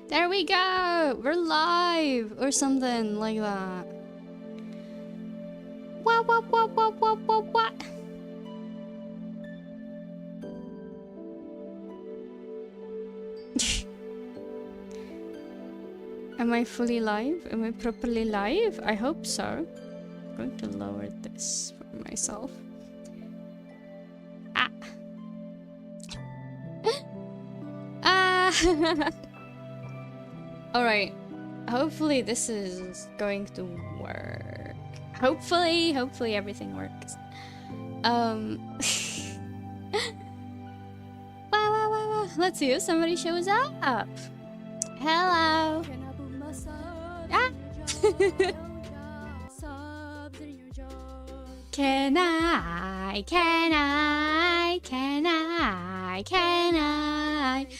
There we go! We're live! Or something like that. What? Am I fully live? Am I properly live? I hope so. I'm going to lower this for myself. Ah! Ah! Alright. Hopefully this is going to work. Hopefully everything works. Wow. Let's see if somebody shows up. Hello. Ah. Can I?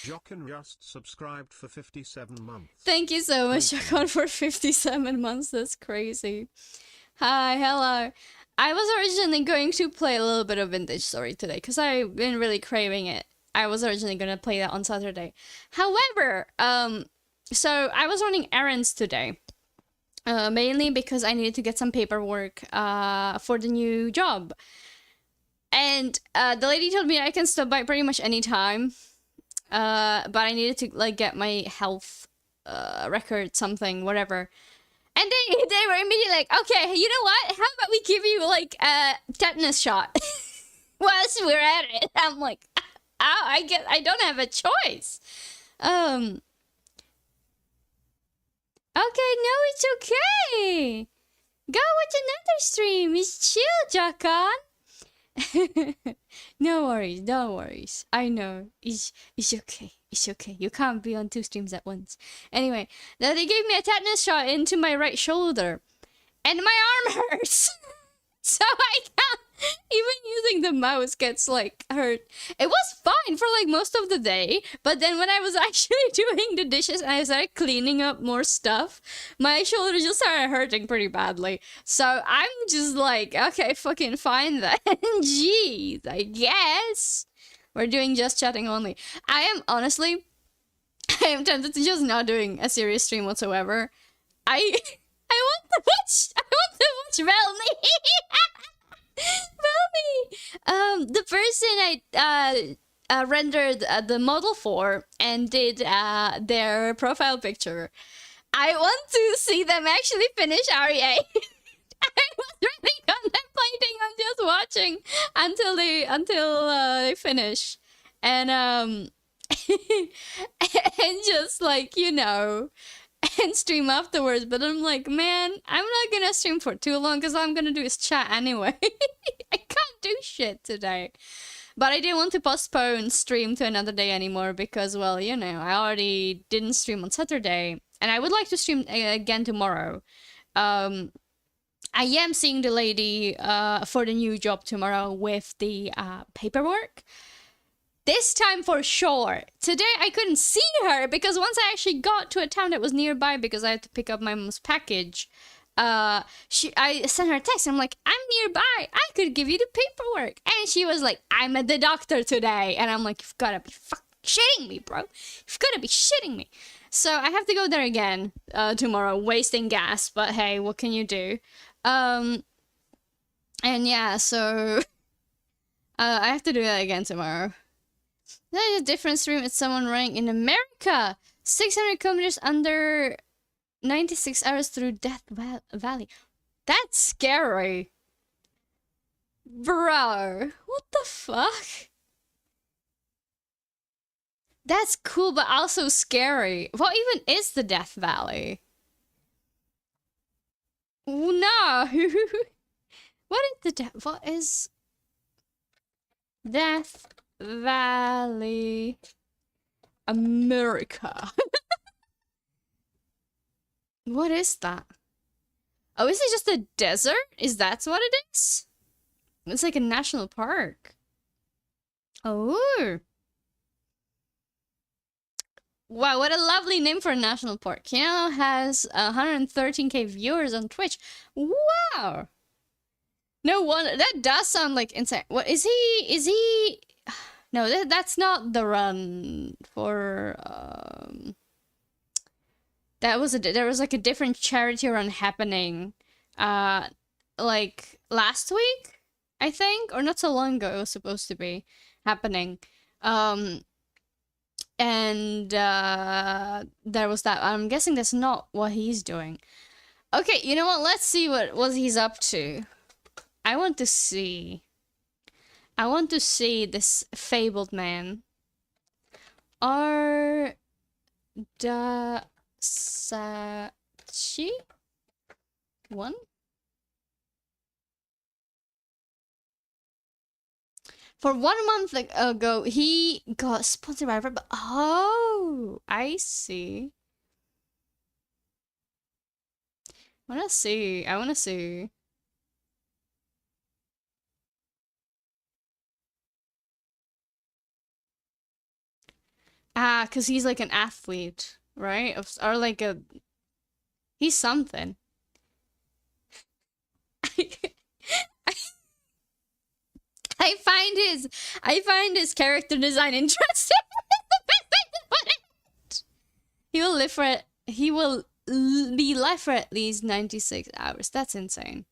Jockin just subscribed for 57 months. Thank you so much, Jockin, for 57 months. That's crazy. Hi, hello. I was originally going to play a little bit of Vintage Story today because I've been really craving it. I was originally going to play that on Saturday. However, so I was running errands today. Mainly because I needed to get some paperwork for the new job. And the lady told me I can stop by pretty much any time. But I needed to like get my health record, something, whatever. And they were immediately like, okay, you know what? How about we give you like a tetanus shot whilst we're at it? I'm like, I guess I don't have a choice. Okay, no, it's okay. Go watch another stream. It's chill, Jockin. No worries. I know. It's okay. It's okay. You can't be on 2 streams at once. Anyway, now they gave me a tetanus shot into my right shoulder. And my arm hurts. So I can't... Even using the mouse gets, like, hurt. It was fine for, like, most of the day. But then when I was actually doing the dishes and I started cleaning up more stuff, my shoulder just started hurting pretty badly. So I'm just like, okay, fucking fine then. Jeez, I guess. We're doing just chatting only. I am, honestly, I am tempted to just not doing a serious stream whatsoever. I want to watch Melanie. Melanie! The person I rendered the model for and did their profile picture. I want to see them actually finish REA. I was really contemplating on just watching until they finish. And and just like, you know, and stream afterwards, but I'm like, man, I'm not gonna stream for too long because all I'm gonna do is chat anyway. I can't do shit today. But I didn't want to postpone stream to another day anymore because, well, you know, I already didn't stream on Saturday and I would like to stream again tomorrow. I am seeing the lady for the new job tomorrow with the paperwork. This time for sure. Today I couldn't see her because once I actually got to a town that was nearby because I had to pick up my mom's package, I sent her a text and I'm like, I'm nearby. I could give you the paperwork. And she was like, I'm at the doctor today. And I'm like, you've got to be fucking shitting me, bro. You've got to be shitting me. So I have to go there again tomorrow, wasting gas. But hey, what can you do? And yeah, so I have to do that again tomorrow. That is a different stream. It's someone running in America. 600 kilometers under 96 hours through Death Valley. That's scary. Bro, what the fuck? That's cool, but also scary. What even is the Death Valley? No. What is Death Valley, America? What is that? Oh, is it just a desert? Is that what it is? It's like a national park. Oh. Wow, what a lovely name for a national park. Kino has 113k viewers on Twitch. Wow. No wonder. That does sound like insane. What is he? No, that's not the run for There was like a different charity run happening, like last week, I think, or not so long ago. It was supposed to be happening, and there was that. I'm guessing that's not what he's doing. Okay, you know what? Let's see what he's up to. I want to see. I want to see this fabled man. Ardasachi? One? For 1 month ago, he got sponsored by Red Bull. Oh, I see. I wanna see. I wanna see. Ah, cause he's like an athlete, right? Or like a, he's something. I find his character design interesting. He will live for be live for at least 96 hours. That's insane.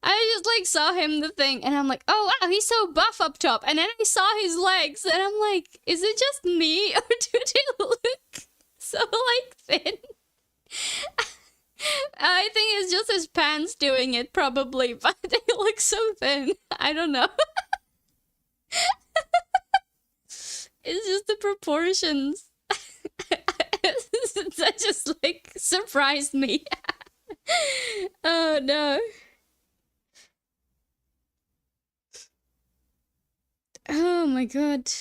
I just like saw him the thing and I'm like, oh wow, he's so buff up top. And then I saw his legs and I'm like, is it just me or do they look so like thin? I think it's just his pants doing it probably, but they look so thin. I don't know. It's just the proportions. That just like surprised me. Oh no. Oh my god.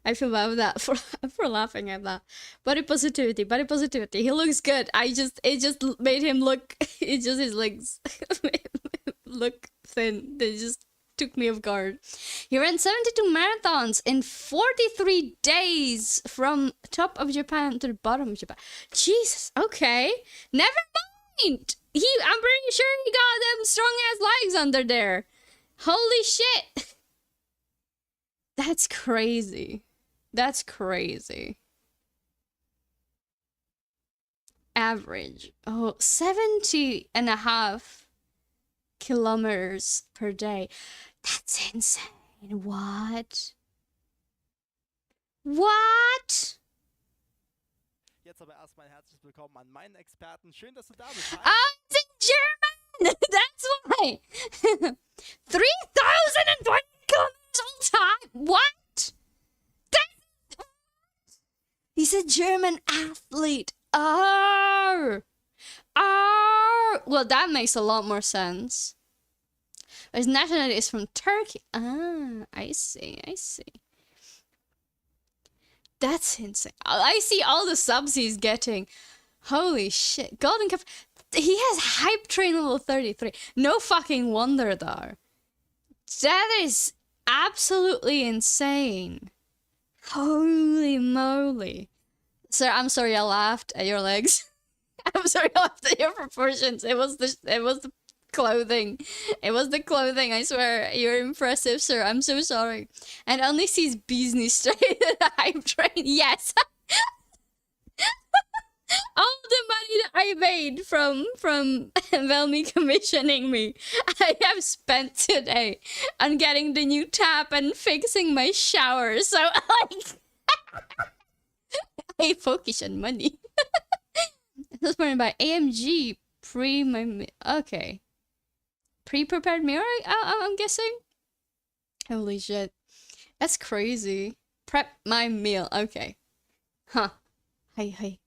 I feel bad with that for laughing at that. Body positivity, body positivity. He looks good. It just made him look, it just his legs look thin. They just took me off guard. He ran 72 marathons in 43 days from top of Japan to the bottom of Japan. Jesus, okay. Never mind. I'm pretty sure he got them strong ass legs under there. Holy shit. That's crazy. That's crazy. Average. Oh, 70.5 kilometers per day. That's insane. What? What? Jetzt aber erstmal herzlich willkommen an meinen Experten. Schön, dass du da bist. Oh, it's in German! That's why! 3,020 kilometers all time! What? He's a German athlete. Oh! Oh! Well, that makes a lot more sense. His nationality is from Turkey. Ah, I see, I see. That's insane. I see all the subs he's getting. Holy shit. Golden Cup. He has hype train level 33. No fucking wonder though. That is absolutely insane. Holy moly. Sir, I'm sorry I laughed at your legs. I'm sorry I laughed at your proportions. It was the clothing. It was the clothing, I swear. You're impressive, sir. I'm so sorry. And only sees business straight at the hype train. Yes. All the money that I made from Velmy commissioning me, I have spent today on getting the new tap and fixing my shower. So like, I focus on money. This is by AMG okay, pre-prepared meal. I'm guessing. Holy shit, that's crazy. Prep my meal. Okay, huh? Hi.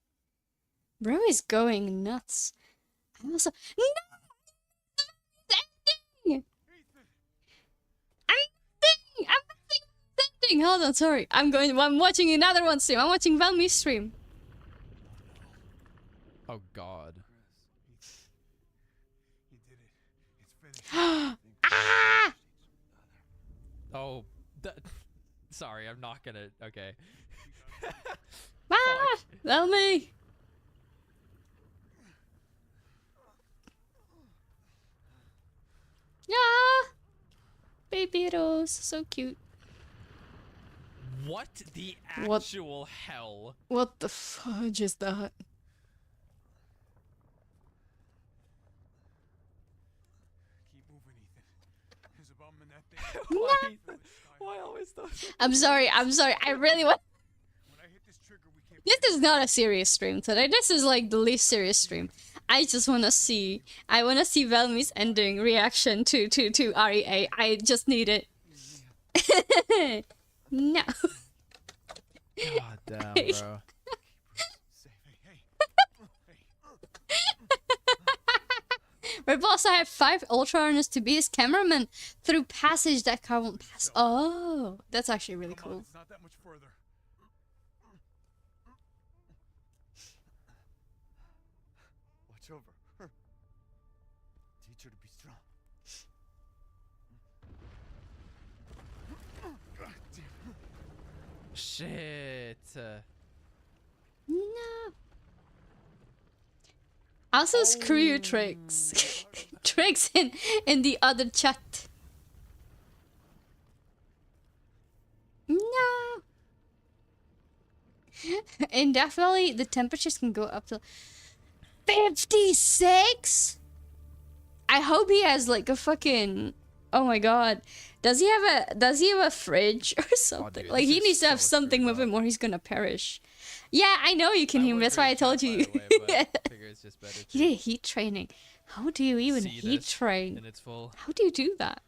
Bro is going nuts. I'm also no. I'm thinking. Hold on, sorry. I'm watching another one stream. I'm watching Velmy stream. Oh god. You did it. It's finished. Ah! Oh, sorry, I'm not gonna. Okay. Ah! Velmy. Yeah, baby Rose, so cute. What the What- actual hell? What the fudge is that? Keep moving, Ethan. There's a bomb in that thing. Why always those? I'm sorry. I really want. When I hit this trigger, we can't. This is not a serious stream today. This is like the least serious stream. I just wanna see. I wanna see Velmi's ending reaction to REA. I just need it. No. God damn, Hey. bro. Say, hey. My boss, I have 5 ultra runners to be his cameraman through passage that car won't pass. Oh, that's actually really Come on, cool. it's not that much further. Watch over. Teach her to be strong. God damn. Shit. No. Also, screw you, Tricks. Tricks in the other chat. No. And definitely, the temperatures can go up to 56. I hope he has like a fucking. Oh my god. Does he have a fridge or something? dude, Like this he is needs to have so something screwed with him up. or he's gonna perish. Yeah, I know you can hear me. That's why I told you. By the way, but I figure it's just better You to did heat training. How do you even see heat this train? in its full. How do you do that?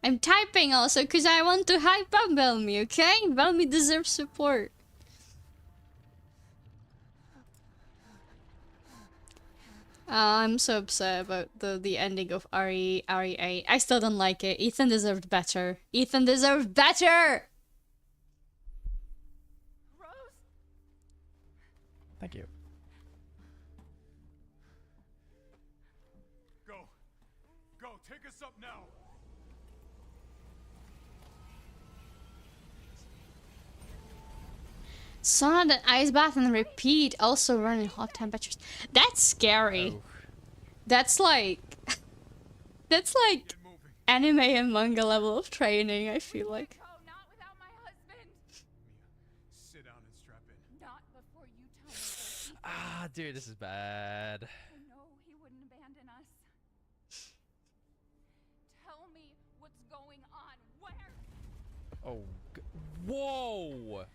I'm typing also because I want to hype up Velmi, okay? Velmi deserves support. I'm so upset about the ending of REA. I still don't like it. Ethan deserved better. Ethan deserved better! Thank you. Go. Go. Take us up now. Sauna and ice bath and repeat, also running hot temperatures. That's scary. Oh. That's like that's like Get moving. anime and manga level of training, I feel like. Oh, not without my husband. Sit down and strap in. Not before you tell me. That Ah, dude, this is bad. no, he wouldn't abandon us. Tell me what's going on. Where? Oh, whoa!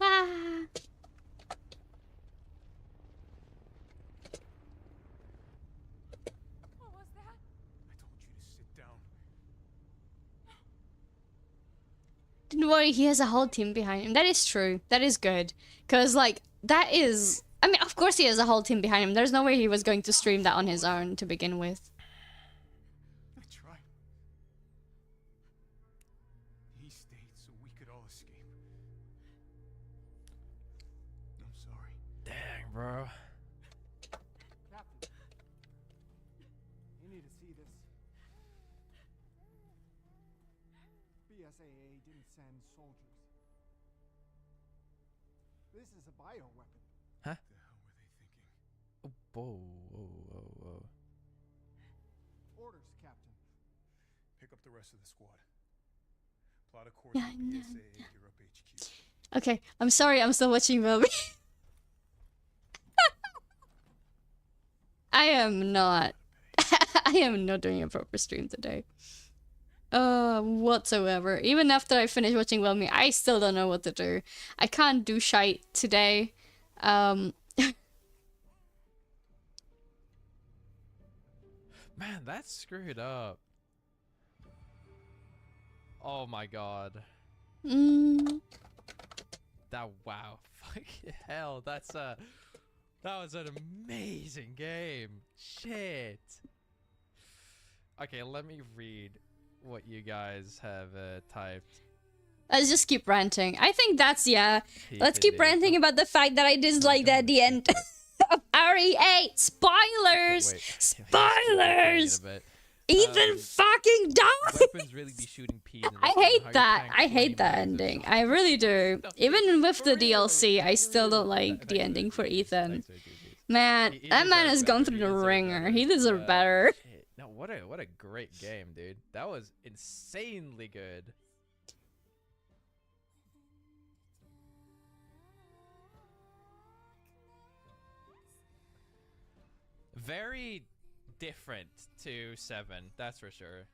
Ah. What was that? I told you to sit down. Don't worry, he has a whole team behind him. That is true. That is good. Cause like that is I mean, of course he has a whole team behind him. There's no way he was going to stream that on his own to begin with. I tried. He stayed so we could all escape. I'm sorry. Dang, bro. Captain, you need to see this. BSAA didn't send soldiers. This is a bioweapon. Huh? What the hell were they thinking? Oh, whoa, whoa, whoa, whoa. Orders, Captain. Pick up the rest of the squad. Plot a course Yeah, for I know. BSAA Europe HQ. Okay, I'm sorry, I'm still watching Velmi. I am not doing a proper stream today. Whatsoever. Even after I finish watching Velmi, I still don't know what to do. I can't do shite today. Man, that's screwed up. Oh my god. mm, That wow. Fucking hell. That was an amazing game. Shit. Okay, let me read what you guys have typed. let's just keep ranting. I think that's, yeah. Let's keep PPD. ranting about the fact that I disliked at the end of RE8. Spoilers! Wait, Spoilers! a bit. Ethan fucking died! Weapons really be shooting peas in I this game. hate How you that. tank I 20 hate that mags of ending. shot. I really do. Even with the For real. DLC, I still don't like Thanks, the ending for dude. Ethan. Thanks, dude. Man, He that man deserved has gone better. through He the deserved ringer. better. He deserved better. Shit. No, what a great game, dude. That was insanely good. Very different to 7, that's for sure.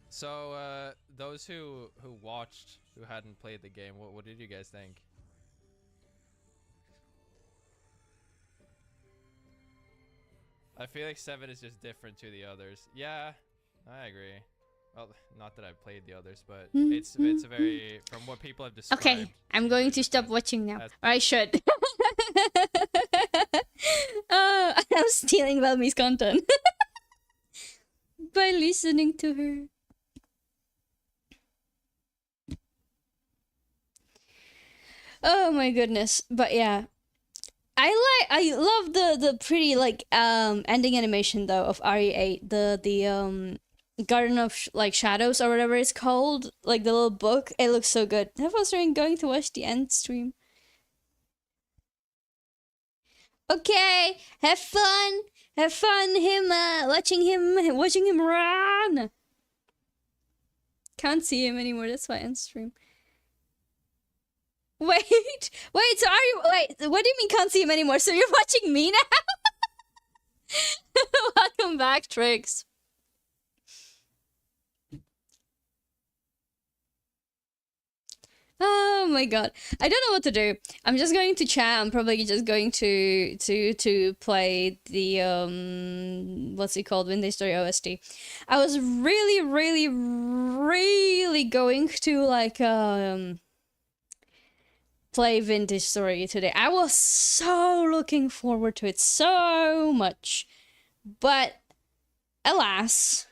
So, those who watched, who hadn't played the game, what did you guys think? I feel like 7 is just different to the others. Yeah, I agree. Well, not that I've played the others, but it's a very, from what people have described. Okay, I'm going to stop watching now. Or I should. I'm stealing Velmi's content by listening to her. Oh my goodness. But yeah. I love the pretty like ending animation though of RE8, the Garden of Shadows or whatever it's called, like the little book. It looks so good. I was going to watch the end stream. Okay, have fun him watching him run. Can't see him anymore, that's why end stream. Wait, so are you, what do you mean can't see him anymore? So you're watching me now? Welcome back, Trix. Oh my god. I don't know what to do. I'm just going to chat. I'm probably just going to play the what's it called? Vintage Story OST. I was really going to like play Vintage Story today. I was so looking forward to it so much. But alas,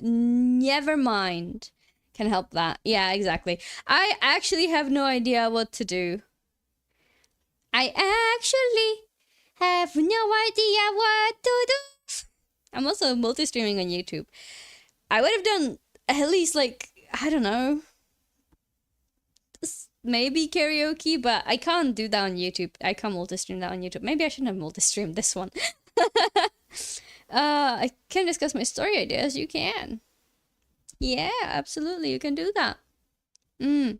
never mind. Can help that. Yeah, exactly. I actually have no idea what to do. I actually have no idea what to do. I'm also multi-streaming on YouTube. I would have done at least like, I don't know, maybe karaoke, but I can't do that on YouTube. I can't multi-stream that on YouTube. Maybe I shouldn't have multi-streamed this one. I can discuss my story ideas. You can. Yeah, absolutely. You can do that. I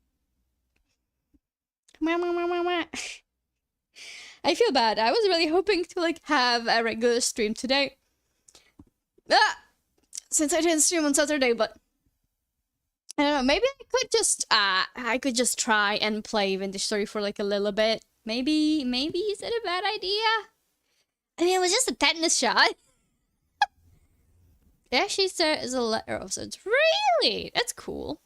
feel bad. I was really hoping to like have a regular stream today. Since I didn't stream on Saturday, but I don't know. Maybe I could just try and play Vintage Story for like a little bit. Maybe is it a bad idea? I mean, it was just a tetanus shot. It actually says a letter of sorts. Really? That's cool.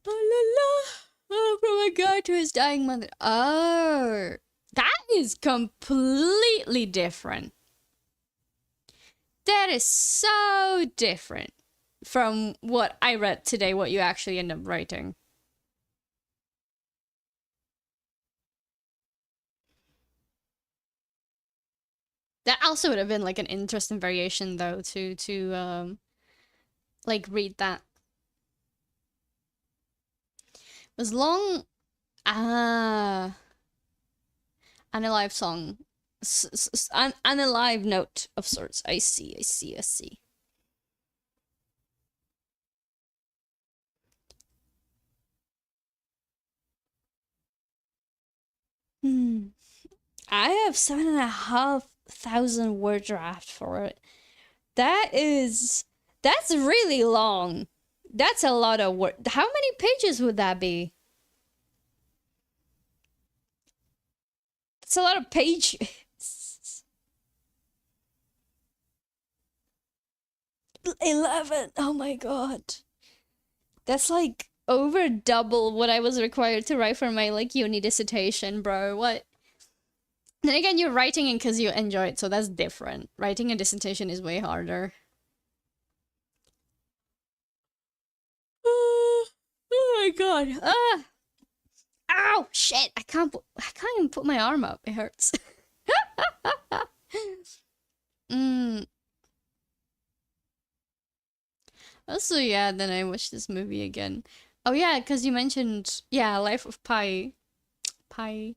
La la la. Oh, from a guy to his dying mother. Oh, that is completely different. That is so different from what I read today, what you actually end up writing. That also would have been like an interesting variation though to like read that. It was long. And a live song. And a live note of sorts. I see. I have 7,500 word draft for it. That's really long. That's a lot of work. How many pages would that be? It's a lot of pages. 11. Oh my god. That's like over double what I was required to write for my like uni dissertation, bro. What? Then again, you're writing it because you enjoy it, so that's different. Writing a dissertation is way harder. Oh my god. Ow! Shit! I can't even put my arm up. It hurts. Also, yeah, then I watched this movie again. Oh yeah, because you mentioned, yeah, Life of Pi. Pi.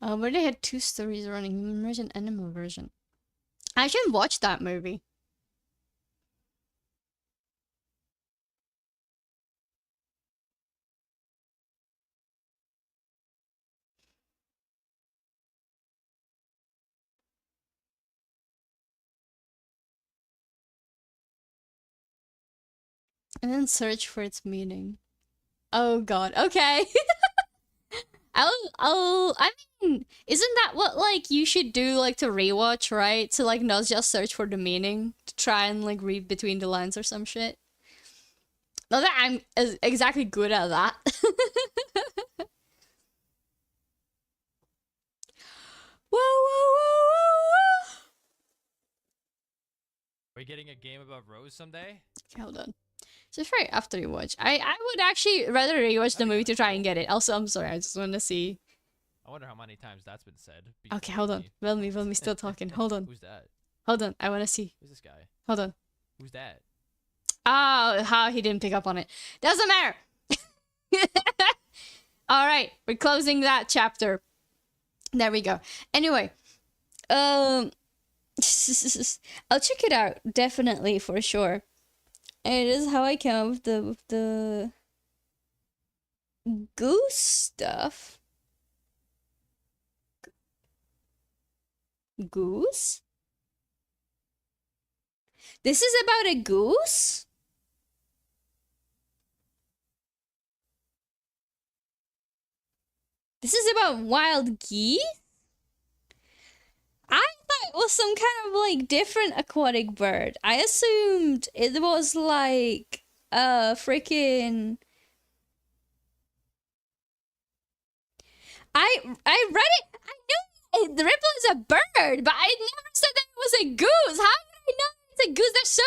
Where they had two stories running, human version, animal version. I should watch that movie. And then search for its meaning. Oh god, okay. I mean, isn't that what, like, you should do, like, to rewatch, right? To, like, not just search for the meaning, to try and, like, read between the lines or some shit. Not that I'm exactly good at that. Whoa, whoa, whoa, whoa, Are we getting a game about Rose someday? whoa. Hold on. So right after you watch, I would actually rather rewatch the movie to try and get it. Also, I'm sorry, I just want to see. I wonder how many times that's been said. Okay, hold on. Velmy, still talking. Hold on. Who's that? Hold on, I want to see. Who's this guy? Hold on. Who's that? Oh, how he didn't pick up on it. Doesn't matter. All right, we're closing that chapter. There we go. Anyway, I'll check it out definitely for sure. It is how I came up with the goose stuff. Goose? This is about a goose? This is about wild geese? I thought it was some kind of like different aquatic bird. I assumed it was like a freaking. I read it. I knew the ripple is a bird, but I never said that it was a goose. How did I know it's a goose? There's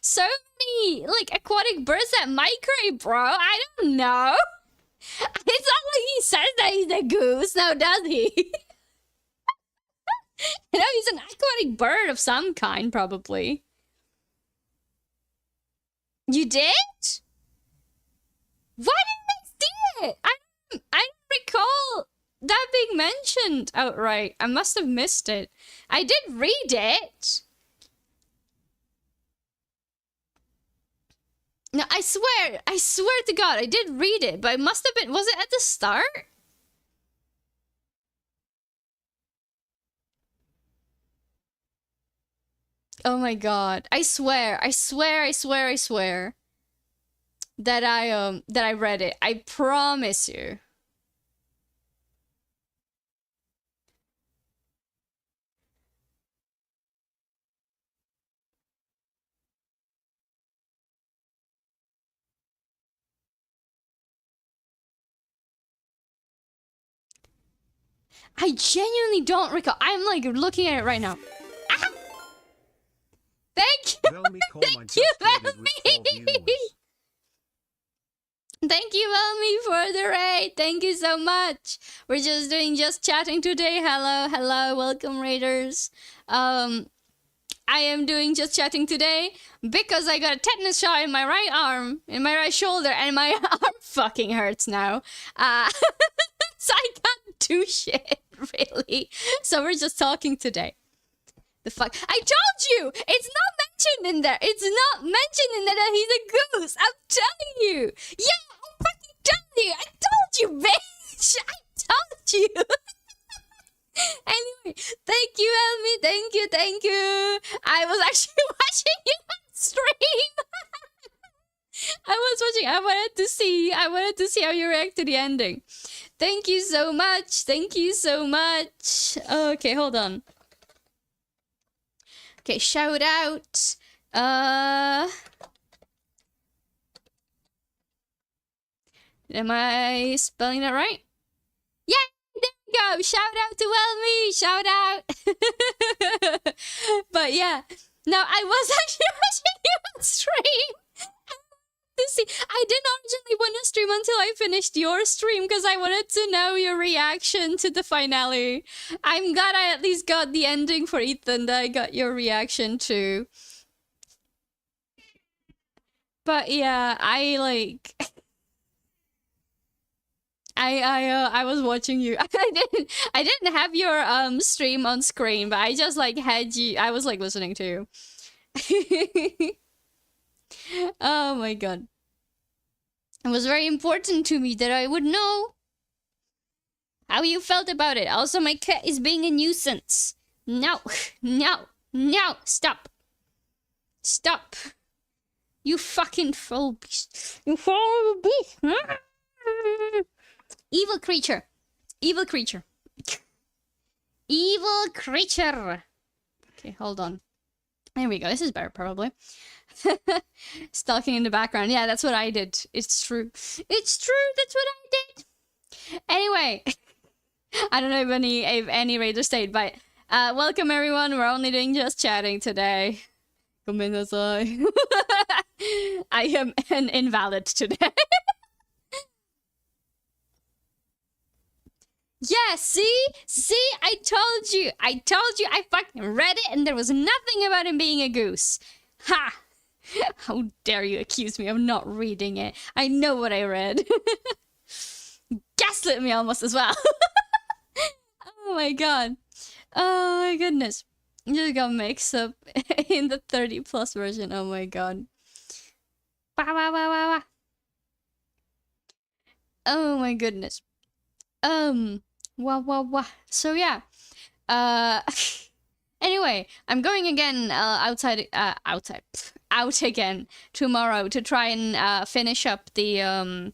so many aquatic birds that migrate, bro. I don't know. It's not like he says that he's a goose, now does he? You know, he's an aquatic bird of some kind, probably. You did? Why didn't I see it? I don't recall that being mentioned outright. I must have missed it. I did read it. No, I swear to God, I did read it, but it must have been, was it at the start? Oh my God. I swear that I read it. I promise you. I genuinely don't recall. I'm like looking at it right now. Ah! Thank you. Thank you, Velmy. Thank you, Velmy, for the raid. Thank you so much. We're just doing just chatting today. Hello, welcome raiders. I am doing just chatting today because I got a tetanus shot in my right arm, in my right shoulder, and my arm fucking hurts now. So I can't do shit, really. So we're just talking today. The fuck? I told you! It's not mentioned in there! It's not mentioned in there that he's a goose! I'm telling you! Yeah, I'm fucking telling you! I told you, bitch! I told you! Anyway, thank you, Elmi. Thank you. I was actually watching you on stream. I wanted to see how you react to the ending. Thank you so much. Okay, hold on. Okay, shout out. Am I spelling that right? Yeah, there we you go. Shout out to Elmi. Shout out. But yeah, no, I was actually watching you on stream. To see, I didn't originally want to stream until I finished your stream because I wanted to know your reaction to the finale. I'm glad I at least got the ending for Ethan that I got your reaction to. But yeah, I was watching you. I didn't have your stream on screen, but I just like had you. I was like listening to you. Oh my god. It was very important to me that I would know how you felt about it. Also, my cat is being a nuisance. No, no, no, stop. Stop. You fucking foul beast. You foul beast. Evil creature. Evil creature. Evil creature. Okay, hold on. There we go. This is better, probably. Stalking in the background. Yeah, that's what I did. It's true. It's true. That's what I did. Anyway, I don't know if any Raider stayed, but welcome everyone. We're only doing just chatting today. Gomenasai. I am an invalid today. Yeah, see, I told you, I fucking read it, and there was nothing about him being a goose. Ha! How dare you accuse me of not reading it? I know what I read. Gaslit me almost as well. Oh my god. Oh my goodness. You got mixed up in the 30+ version. Oh my god. Wah, wah, wah, wah, wah. Oh my goodness. Wah, wah, wah. So yeah. Anyway, I'm going again out again tomorrow to try and finish up the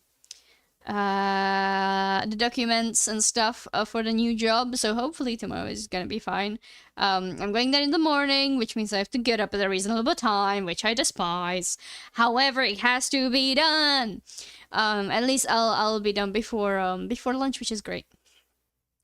documents and stuff for the new job. So hopefully tomorrow is gonna be fine. I'm going there in the morning, which means I have to get up at a reasonable time, which I despise. However, it has to be done. At least I'll be done before lunch, which is great.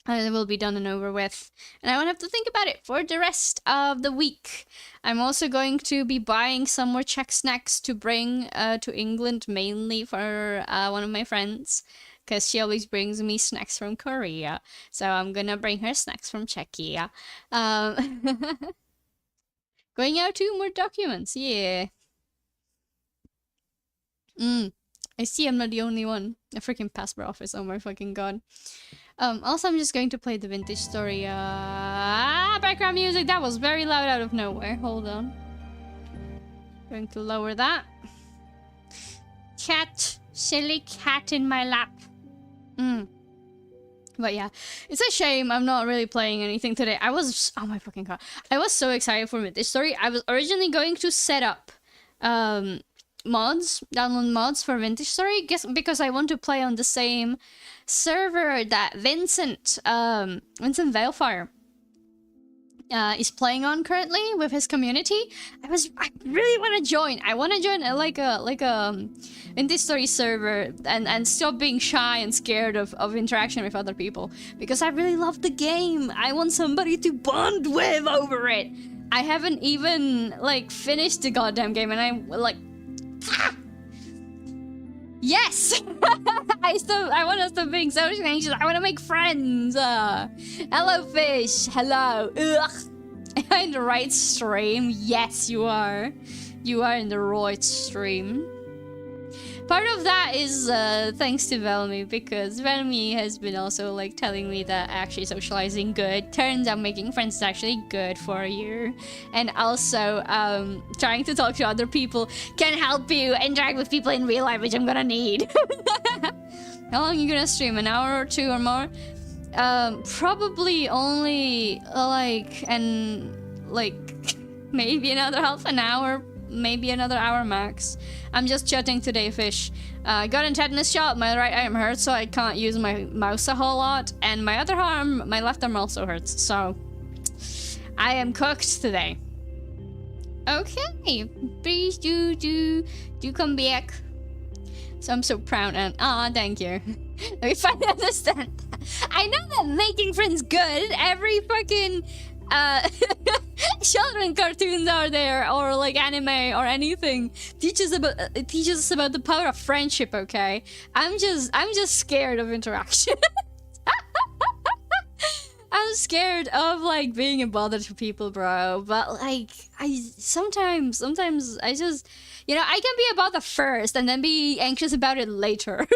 And it will be done and over with. And I won't have to think about it for the rest of the week. I'm also going to be buying some more Czech snacks to bring to England, mainly for one of my friends. Because she always brings me snacks from Korea. So I'm gonna bring her snacks from Czechia. Going out to more documents, yeah. I see I'm not the only one. A freaking passport office, oh my fucking god. Also, I'm just going to play the vintage story. Background music, that was very loud out of nowhere. Hold on. Going to lower that. Cat. Silly cat in my lap. But yeah, it's a shame I'm not really playing anything today. I was... Oh my fucking god. I was so excited for vintage story. I was originally going to set up... download mods for Vintage Story, because I want to play on the same server that Vincent Veilfire is playing on currently with his community. I really want to join. I want to join like a Vintage Story server and stop being shy and scared of interaction with other people, because I really love the game. I want somebody to bond with over it. I haven't even like finished the goddamn game, and I like... Yes! I want to stop being so anxious. I want to make friends. Hello, fish. Hello. Ugh. Am I in the right stream? Yes, you are. You are in the right stream. Part of that is thanks to Velmi, because Velmi has been also like telling me that actually socializing good. Turns out making friends is actually good for you. And also trying to talk to other people can help you interact with people in real life, which I'm gonna need. How long are you gonna stream? An hour or two or more? Probably only maybe another half an hour, maybe another hour max. I'm just chatting today, fish. Got a tetanus shot. My right arm hurts, so I can't use my mouse a whole lot. And my other arm, my left arm also hurts. So I am cooked today. Okay, please do come back. So I'm so proud and thank you. Let me finally understand. I know that making friends good. Every fucking children cartoons out there, or like anime or anything, teaches us about the power of friendship. Okay, I'm just scared of interaction. I'm scared of like being a bother to people, bro. But like, I sometimes I just, you know, I can be a bother first and then be anxious about it later.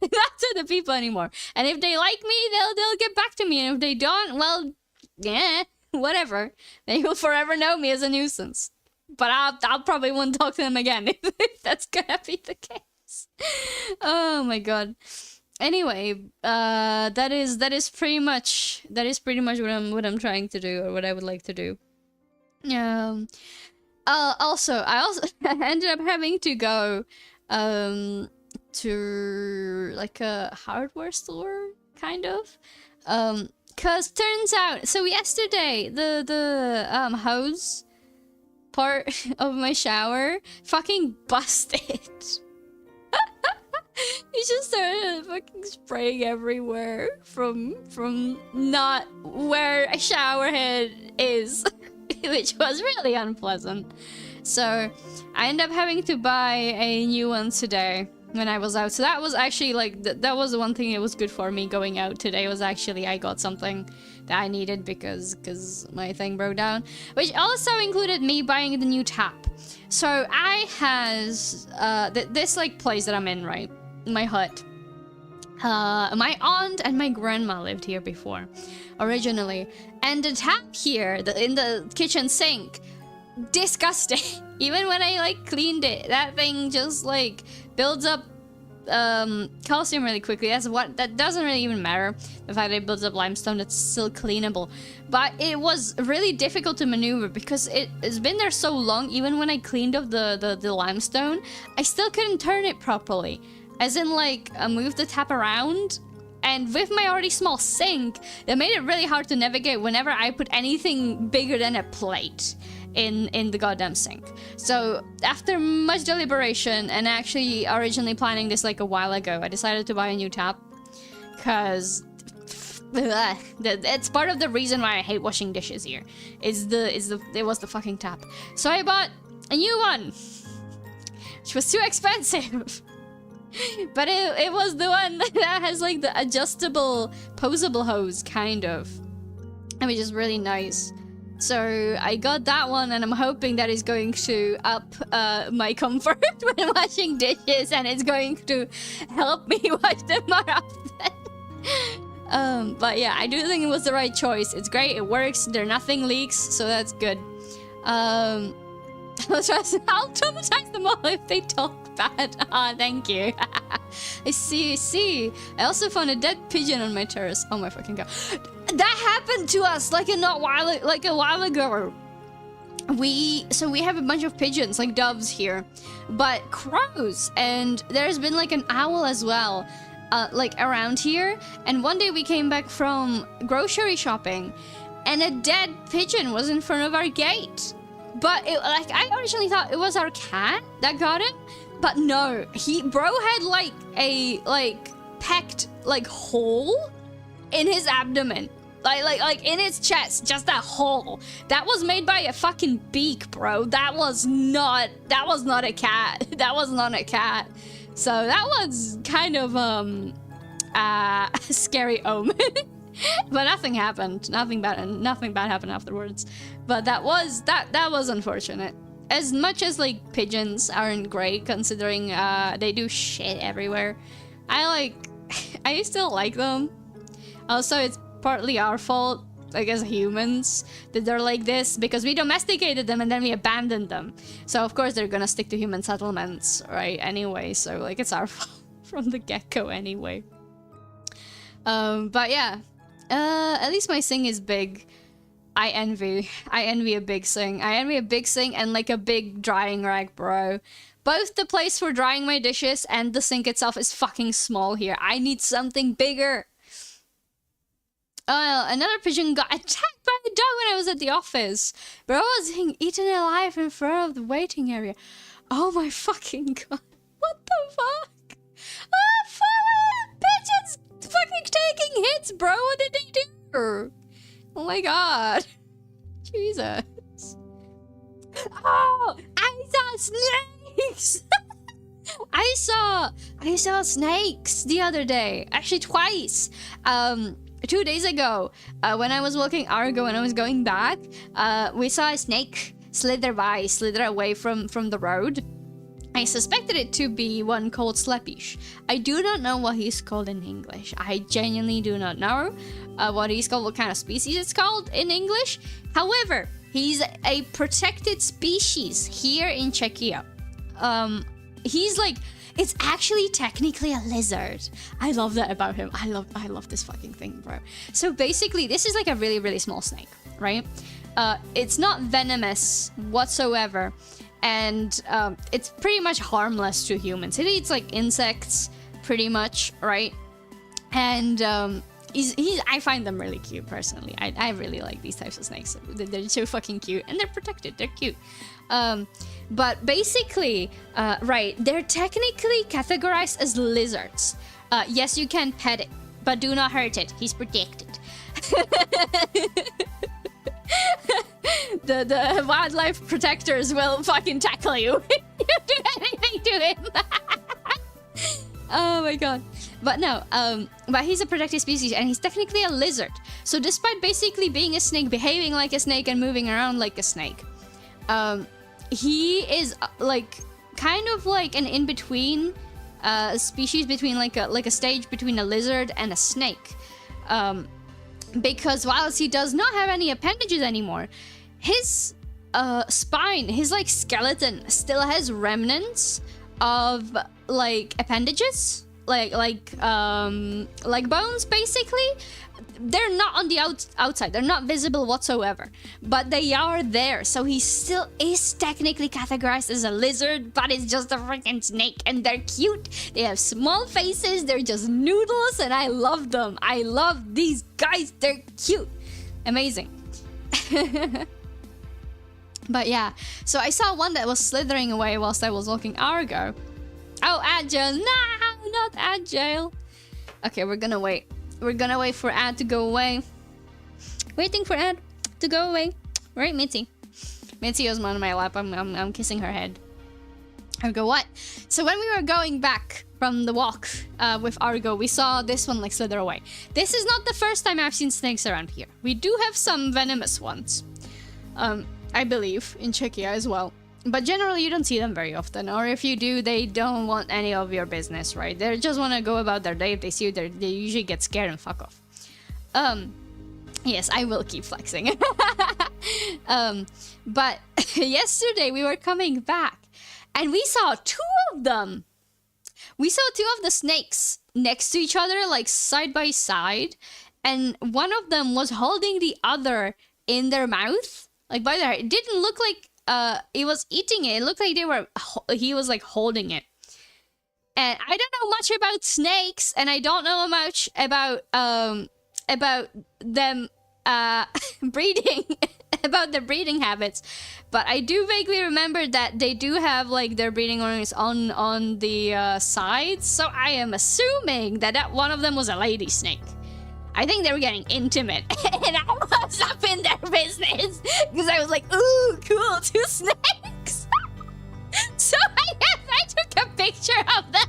Not to the people anymore. And if they like me, they'll get back to me. And if they don't, well, yeah, whatever. They will forever know me as a nuisance. But I'll probably won't talk to them again if that's gonna be the case. Oh my god. Anyway, that is pretty much what I'm trying to do, or what I would like to do. Also, I ended up having to go to like a hardware store, kind of. Cause turns out, so yesterday the hose part of my shower fucking busted. He just started fucking spraying everywhere from not where a shower head is, which was really unpleasant. So I ended up having to buy a new one today when I was out. So that was actually like that was the one thing that was good for me going out today, was actually I got something that I needed because my thing broke down, which also included me buying the new tap. So I has this like place that I'm in, right? My hut. My aunt and my grandma lived here before, originally, and the tap here, in the kitchen sink, disgusting. Even when I like cleaned it, that thing just like builds up calcium really quickly. That doesn't really even matter. The fact that it builds up limestone, it's still cleanable. But it was really difficult to maneuver because it's been there so long. Even when I cleaned up the limestone, I still couldn't turn it properly. As in, like, move the tap around. And with my already small sink, that made it really hard to navigate whenever I put anything bigger than a plate in the goddamn sink. So after much deliberation, and actually originally planning this like a while ago, I decided to buy a new tap. Cause it's part of the reason why I hate washing dishes here. It was the fucking tap. So I bought a new one, which was too expensive. But it was the one that has like the adjustable, posable hose, kind of, which is really nice. So I got that one, and I'm hoping that is going to up my comfort when washing dishes, and it's going to help me wash them more often. But yeah, I do think it was the right choice. It's great, it works, nothing leaks, so that's good. I'll traumatize them all if they talk bad. Ah, thank you. I see. I also found a dead pigeon on my terrace. Oh my fucking god. That happened to us like a while ago. We have a bunch of pigeons, like doves here, but crows, and there's been like an owl as well, like around here. And one day we came back from grocery shopping, and a dead pigeon was in front of our gate. But I originally thought it was our cat that got him, but no, bro had like a pecked like hole in his abdomen, like in his chest, just that hole that was made by a fucking beak, bro. That was not a cat. That was not a cat. So that was kind of a scary omen. But nothing happened. Nothing bad happened afterwards. But that was unfortunate. As much as like pigeons aren't great, considering they do shit everywhere, I still like them. Also, it's partly our fault, like as humans, that they're like this, because we domesticated them and then we abandoned them. So of course they're gonna stick to human settlements, right? Anyway, so like it's our fault from the get-go anyway. But yeah. At least my sink is big. I envy a big sink. I envy a big sink and like a big drying rack, bro. Both the place for drying my dishes and the sink itself is fucking small here. I need something bigger. Another pigeon got attacked by a dog when I was at the office. Bro was being eaten alive in front of the waiting area. Oh my fucking god. What the fuck? Oh, fuck! Pigeons fucking taking hits, bro. What did they do? Oh my god. Jesus. Oh, I saw snakes. I saw snakes the other day. Actually, twice. 2 days ago, when I was walking Argo and I was going back, we saw a snake slither away from the road. I suspected it to be one called Slepish. I do not know what he's called in English. I genuinely do not know what he's called, what kind of species it's called in English. However, he's a protected species here in Czechia. He's like, it's actually technically a lizard. I love that about him. I love this fucking thing, bro. So basically, this is like a really, really small snake, right? It's not venomous whatsoever. And it's pretty much harmless to humans. It eats like insects, pretty much, right? And I find them really cute personally. I really like these types of snakes. They're so fucking cute, and they're protected. They're cute. But basically, right, they're technically categorized as lizards. Yes, you can pet it, but do not hurt it. He's protected. The wildlife protectors will fucking tackle you if you do anything to him. Oh my god. But no, but he's a protected species and he's technically a lizard. So despite basically being a snake, behaving like a snake and moving around like a snake, he is like kind of like an in-between species between like a stage between a lizard and a snake. Because whilst he does not have any appendages anymore, his spine, his like skeleton still has remnants of like appendages, like bones basically. They're not on the outside, they're not visible whatsoever, but they are there. So he still is technically categorized as a lizard, but it's just a freaking snake, and they're cute. They have small faces, they're just noodles, and I love them. I love these guys, they're cute. Amazing. But yeah, so I saw one that was slithering away whilst I was walking Argo. Oh, Agile, no, not Agile. Okay, we're gonna wait. We're gonna wait for Ad to go away. Waiting for Ad to go away. Right, Mitzi? Mitzi was on my lap. I'm kissing her head. I go, what? So when we were going back from the walk with Argo, we saw this one like slither away. This is not the first time I've seen snakes around here. We do have some venomous ones. I believe, in Czechia as well. But generally, you don't see them very often. Or if you do, they don't want any of your business, right? They just want to go about their day. If they see you, they usually get scared and fuck off. Yes, I will keep flexing. But yesterday, we were coming back. And we saw two of them. We saw two of the snakes next to each other, like side by side. And one of them was holding the other in their mouth. Like by their... It didn't look like... it was eating it. It looked like he was like holding it. And I don't know much about snakes, and I don't know much about them breeding, about their breeding habits. But I do vaguely remember that they do have like their breeding organs on the sides. So I am assuming that one of them was a lady snake. I think they were getting intimate, and I was up in their business because I was like, "Ooh, cool, two snakes." So I took a picture of that.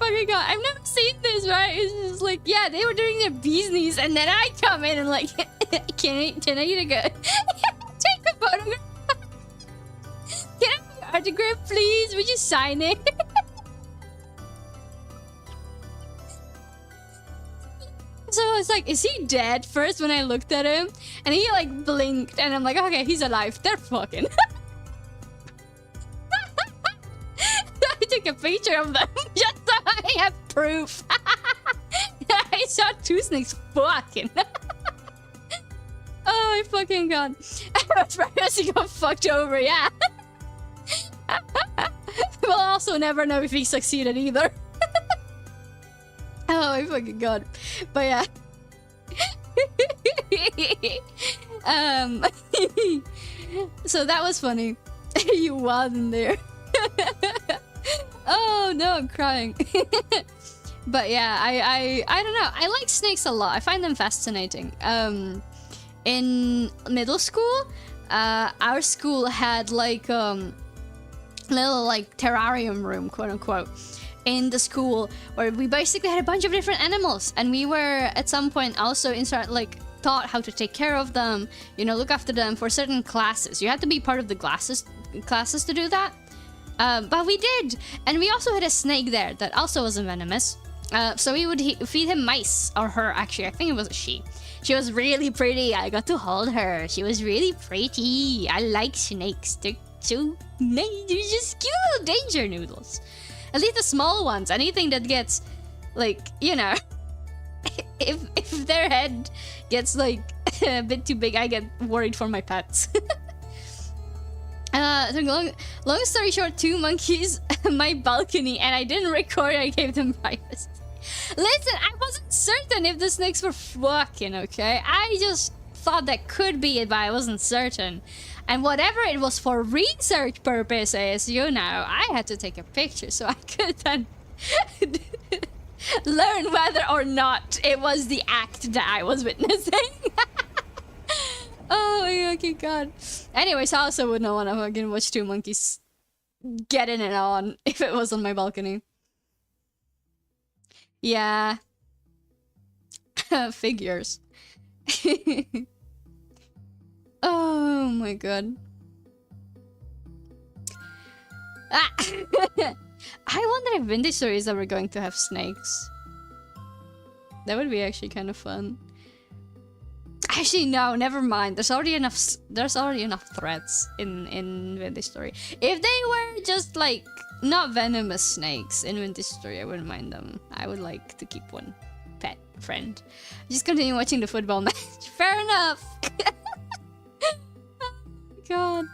Oh my god, I've never seen this, right? It's just like, yeah, they were doing their business, and then I come in and like, can I get a take a photograph? Can I have your autograph, please? Would you sign it? So I was like, is he dead first when I looked at him? And he like blinked and I'm like, okay, he's alive. They're fucking. I took a picture of them just so I have proof. I saw two snakes fucking. Oh my fucking god. Privacy got fucked over, yeah. We'll also never know if he succeeded either. Oh my fucking god. But yeah. So that was funny. You wasn't there. Oh no, I'm crying. But yeah, I don't know. I like snakes a lot. I find them fascinating. In middle school, our school had like little like terrarium room, quote unquote, in the school where we basically had a bunch of different animals, and we were at some point also taught how to take care of them, you know, look after them for certain classes. You had to be part of the classes to do that. But we did, and we also had a snake there that also wasn't venomous. So we would feed him mice, or her actually. I think it was a she. She was really pretty. I got to hold her. She was really pretty. I like snakes. They're so nice. They're just cute little danger noodles. At least the small ones. Anything that gets, like, you know, if their head gets like a bit too big, I get worried for my pets. So long story short, 2 monkeys on my balcony, and I didn't record. I gave them privacy. Listen, I wasn't certain if the snakes were fucking, okay? I just thought that could be it, but I wasn't certain. And whatever it was for research purposes, you know, I had to take a picture so I could then learn whether or not it was the act that I was witnessing. Oh my fucking god. Anyways, I also would not want to fucking watch 2 monkeys getting it on if it was on my balcony. Yeah. Figures. Oh my god. Ah. I wonder if Vintage Story is ever going to have snakes. That would be actually kind of fun. Actually, no, never mind. There's already enough threats in Vintage Story. If they were just like not venomous snakes in Vintage Story, I wouldn't mind them. I would like to keep one pet friend. Just continue watching the football match. Fair enough. Oh, god.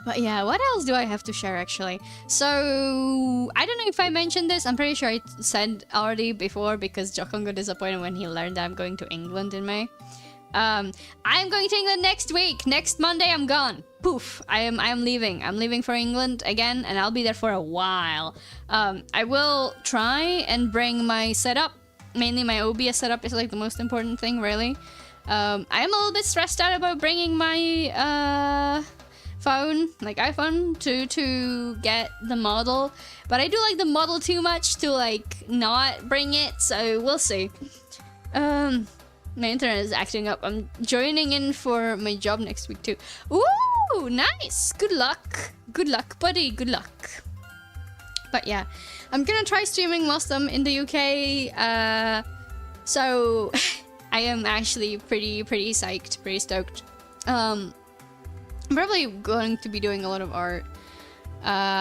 But yeah, what else do I have to share actually? So, I don't know if I mentioned this. I'm pretty sure I said already before because Jokon got disappointed when he learned that I'm going to England in May. I'm going to England next week. Next Monday, I'm gone. Poof. I am leaving. I'm leaving for England again, and I'll be there for a while. I will try and bring my setup. Mainly my OBS setup is like the most important thing, really. I am a little bit stressed out about bringing my phone, like iPhone, to get the model, but I do like the model too much to like not bring it, so we'll see. My internet is acting up. I'm joining in for my job next week too. Ooh, nice. Good luck, buddy. Good luck. But yeah, I'm gonna try streaming whilst I'm in the UK. So I am actually pretty psyched, pretty stoked. I'm probably going to be doing a lot of art,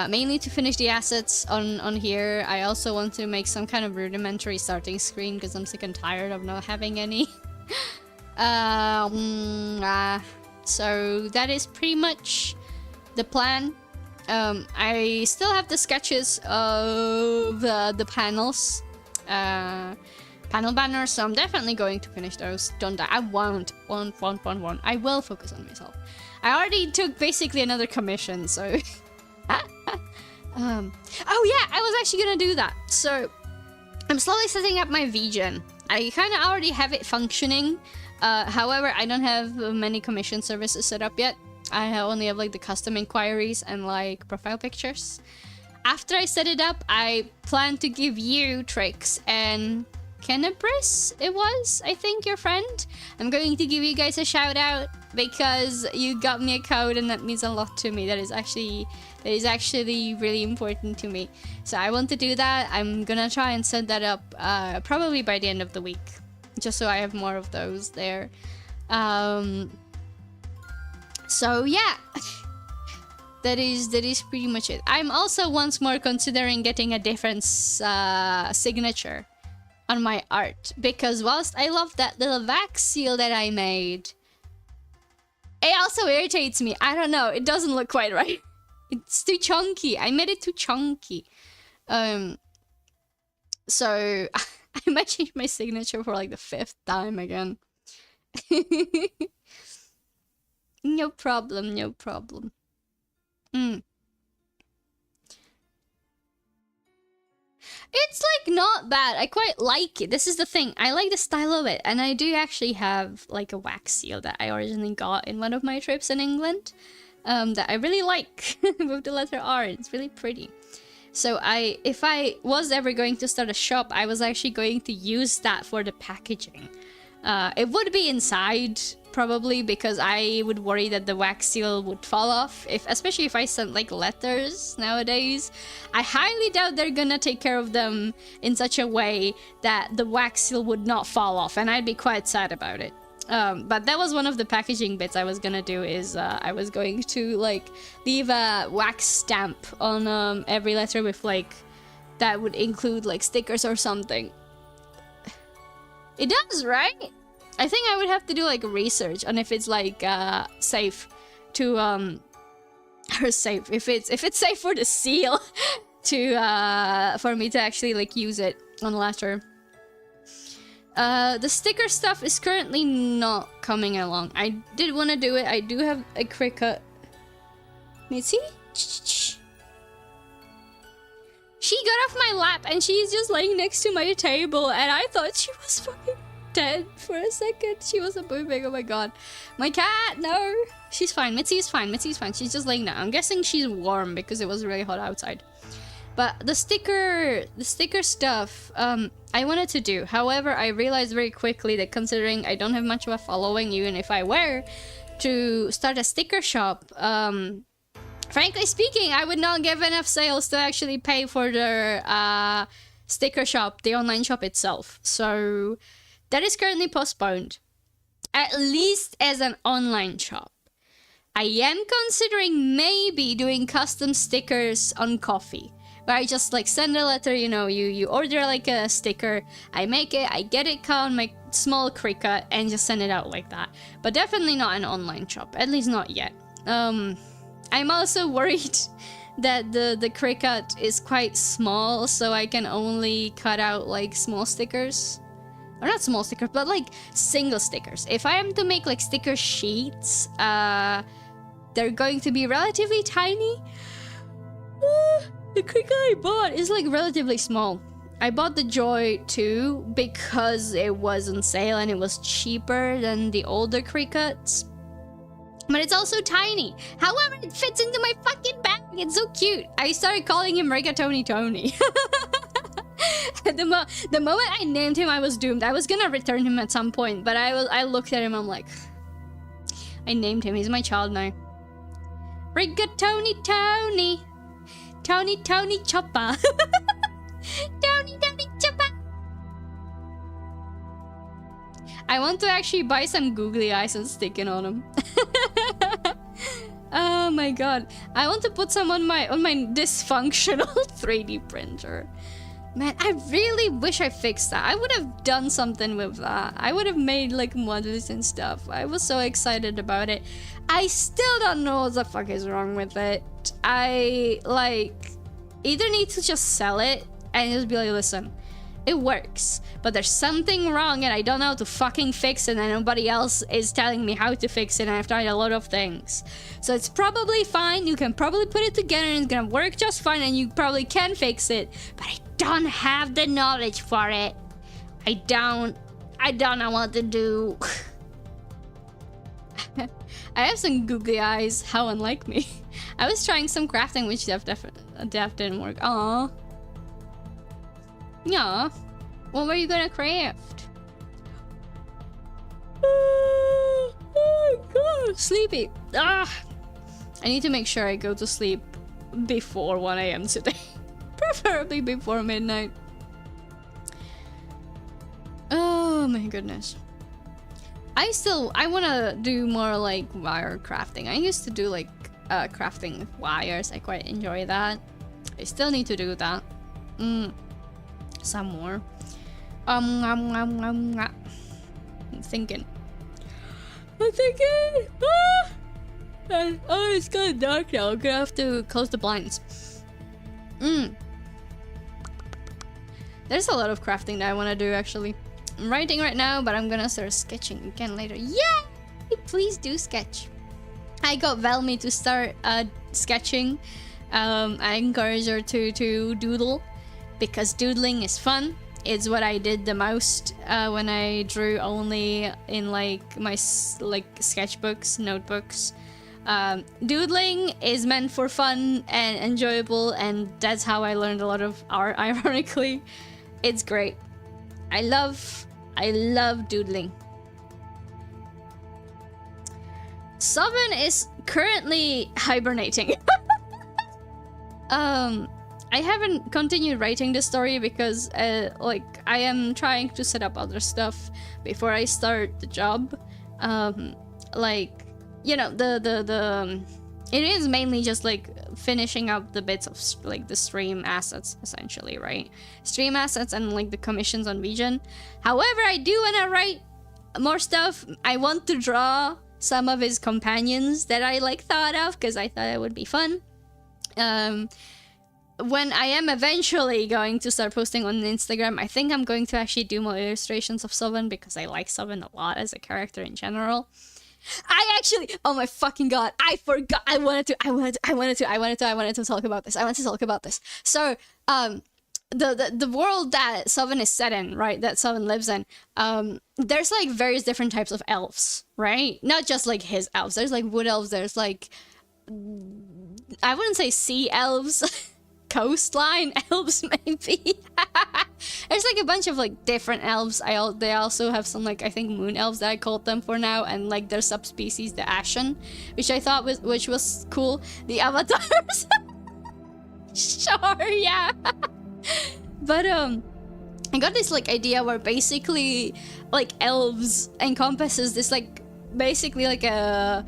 mainly to finish the assets on here. I also want to make some kind of rudimentary starting screen because I'm sick and tired of not having any. So that is pretty much the plan. I still have the sketches of the panels, panel banners, so I'm definitely going to finish those. Don't die. I won't. I will focus on myself. I already took basically another commission, so... Oh yeah, I was actually gonna do that. So, I'm slowly setting up my VGen. I kind of already have it functioning. However, I don't have many commission services set up yet. I only have like the custom inquiries and like profile pictures. After I set it up, I plan to give you Trix and Kenebris, it was, I think, your friend. I'm going to give you guys a shout out because you got me a code and that means a lot to me. That is actually really important to me. So I want to do that. I'm gonna try and set that up probably by the end of the week, just so I have more of those there. So yeah, that is pretty much it. I'm also once more considering getting a different signature on my art, because whilst I love that little wax seal that I made, it also irritates me. I don't know, it doesn't look quite right. It's too chunky. I made it too chunky. So I might change my signature for like the 5th time again. No problem. Mm. It's like not bad. I quite like it. This is the thing. I like the style of it, and I do actually have like a wax seal that I originally got in one of my trips in England. That I really like with the letter R. It's really pretty. So if I was ever going to start a shop, I was actually going to use that for the packaging. It would be inside probably, because I would worry that the wax seal would fall off, especially if I sent like letters nowadays. I highly doubt they're gonna take care of them in such a way that the wax seal would not fall off, and I'd be quite sad about it. But that was one of the packaging bits I was gonna do, is I was going to like leave a wax stamp on every letter with like, that would include like stickers or something. It does, right? I think I would have to do like research on if it's like safe to or safe, if it's safe for the seal to for me to actually like use it on letter. The sticker stuff is currently not coming along. I did want to do it. I do have a Cricut. Mitzi? She got off my lap and she's just laying next to my table, and I thought she was fucking dead for a second. She wasn't moving. Oh my god. My cat, no. She's fine. Mitzi is fine. Mitzi is fine. She's just laying down. I'm guessing she's warm because it was really hot outside. But the sticker stuff, I wanted to do. However, I realized very quickly that considering I don't have much of a following, even if I were to start a sticker shop, frankly speaking, I would not get enough sales to actually pay for the sticker shop, the online shop itself. So that is currently postponed, at least as an online shop. I am considering maybe doing custom stickers on Coffee, where I just like send a letter, you know, you order like a sticker, I make it, I get it cut on my small Cricut and just send it out like that. But definitely not an online shop, at least not yet. I'm also worried that the Cricut is quite small, so I can only cut out like small stickers. Or not small stickers, but like single stickers. If I am to make like sticker sheets, they're going to be relatively tiny. The Cricut I bought is like relatively small. I bought the Joy 2 because it was on sale and it was cheaper than the older Cricuts. But it's also tiny. However, it fits into my fucking bag. It's so cute. I started calling him Rigatoni Tony. The moment I named him, I was doomed. I was gonna return him at some point, but I looked at him, I'm like, I named him. He's my child now. Rigatoni Tony. Tony Choppa. Tony Choppa. I want to actually buy some googly eyes and stick it on him. Oh my god. I want to put some on my dysfunctional 3D printer. Man, I really wish I fixed that. I would have done something with that. I would have made like models and stuff. I was so excited about it. I still don't know what the fuck is wrong with it. I like either need to just sell it and just be like, listen, it works, but there's something wrong and I don't know how to fucking fix it, and nobody else is telling me how to fix it, and I've tried a lot of things. So it's probably fine. You can probably put it together and it's gonna work just fine, and you probably can fix it, but I don't have the knowledge for it. I don't know what to do. I have some googly eyes. How unlike me. I was trying some crafting, which def didn't work. Aww. Yeah. What were you gonna craft? Oh god, sleepy. Ah. I need to make sure I go to sleep before 1 AM today. Preferably before midnight. Oh my goodness. I wanna do more like wire crafting. I used to do like crafting with wires. I quite enjoy that. I still need to do that. Some more. I'm thinking. Ah! Oh, it's kind of dark now. I'm gonna have to close the blinds. There's a lot of crafting that I want to do actually. I'm writing right now, but I'm gonna start sketching again later. Yay! Please do sketch. I got Velmy to start sketching. I encourage her to doodle, because doodling is fun. It's what I did the most when I drew only in like my sketchbooks, notebooks. Doodling is meant for fun and enjoyable, and that's how I learned a lot of art. Ironically, it's great. I love doodling. Sovereign is currently hibernating. I haven't continued writing the story because like I am trying to set up other stuff before I start the job. Like, you know, the it is mainly just like finishing up the bits of like the stream assets, essentially, right? Stream assets and like the commissions on Region. However, I do want to write more stuff. I want to draw some of his companions that I like thought of, because I thought it would be fun. When I am eventually going to start posting on Instagram, I think I'm going to actually do more illustrations of Sovereign, because I like Sovereign a lot as a character in general. I actually, oh my fucking god, I forgot. I wanted to talk about this. I want to talk about this. So, the world that Sovereign is set in, right? That Sovereign lives in. There's like various different types of elves, right? Not just like his elves. There's like wood elves. There's like, I wouldn't say sea elves. Coastline elves, maybe. There's like a bunch of like different elves. They also have some like, I think, moon elves that I called them for now, and like their subspecies, the Ashen, which I thought was cool. The avatars. Sure, yeah. But I got this like idea where basically like elves encompasses this like basically like a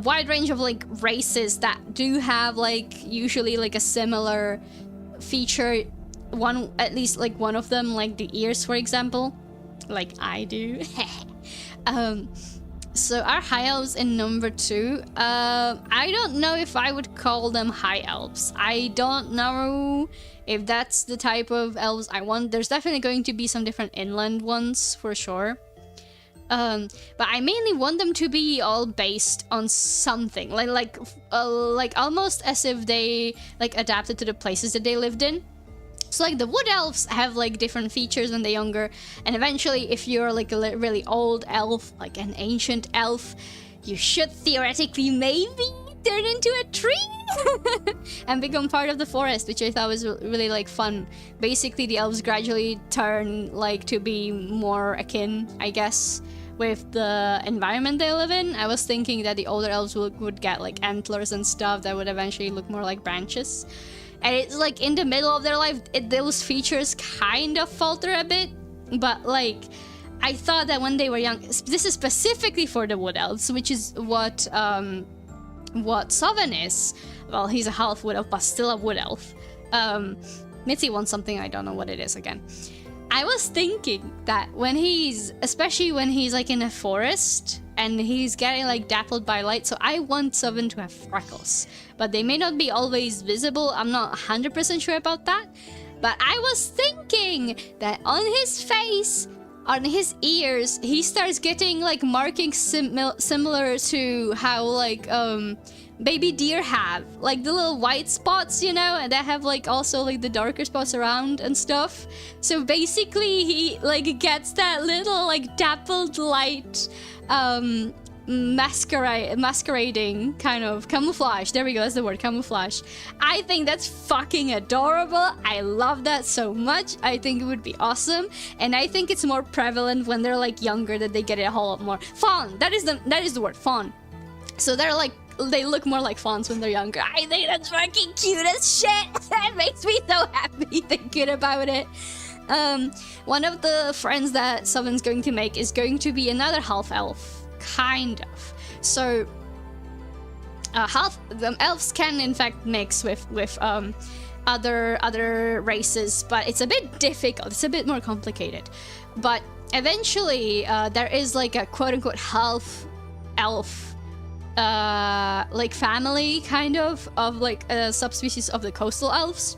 wide range of like races that do have like usually like a similar feature. One, at least like one of them, like the ears, for example, like I do. So our high elves in number 2, I don't know if I would call them high elves. I don't know if that's the type of elves I want. There's definitely going to be some different inland ones for sure. But I mainly want them to be all based on something, like almost as if they like adapted to the places that they lived in. So like the wood elves have like different features when they're younger, and eventually if you're like a really old elf, like an ancient elf, you should theoretically maybe turn into a tree and become part of the forest, which I thought was really like fun. Basically the elves gradually turn like to be more akin, I guess, with the environment they live in. I was thinking that the older elves would get like antlers and stuff that would eventually look more like branches. And it's like in the middle of their life, those features kind of falter a bit. But like, I thought that when they were young, this is specifically for the wood elves, which is what Sovereign is. Well, he's a half wood elf, but still a wood elf. Mitzi wants something, I don't know what it is again. I was thinking that especially when he's like in a forest and he's getting like dappled by light, so I want Sovereign to have freckles, but they may not be always visible. I'm not 100% sure about that, but I was thinking that on his face, on his ears, he starts getting like markings similar to how like baby deer have, like the little white spots, you know, and that have like also like the darker spots around and stuff. So basically he like gets that little like dappled light masquerading kind of camouflage. There we go, that's the word, camouflage. I think that's fucking adorable. I love that so much. I think it would be awesome, and I think it's more prevalent when they're like younger, that they get it a whole lot more. Fawn, that is the word, fawn. So they're like, they look more like fawns when they're younger. I think that's fucking cute as shit. That makes me so happy thinking about it. One of the friends that Sovereign's going to make is going to be another half elf, kind of. So elves can in fact mix with other races, but it's a bit difficult. It's a bit more complicated. But eventually, there is like a quote-unquote half elf like family kind of like a subspecies of the coastal elves,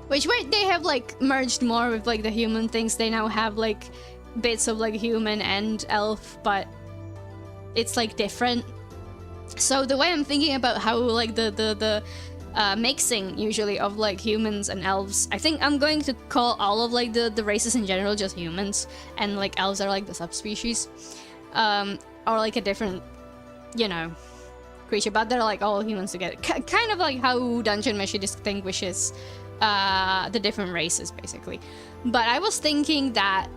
which they have like merged more with like the human things. They now have like bits of like human and elf, but it's like different. So the way I'm thinking about how like the mixing usually of like humans and elves, I think I'm going to call all of like the races in general just humans, and like elves are like the subspecies, or like a different, you know, creature, but they're like all humans together. Kind of like how Dungeon Meshi distinguishes the different races basically. But I was thinking that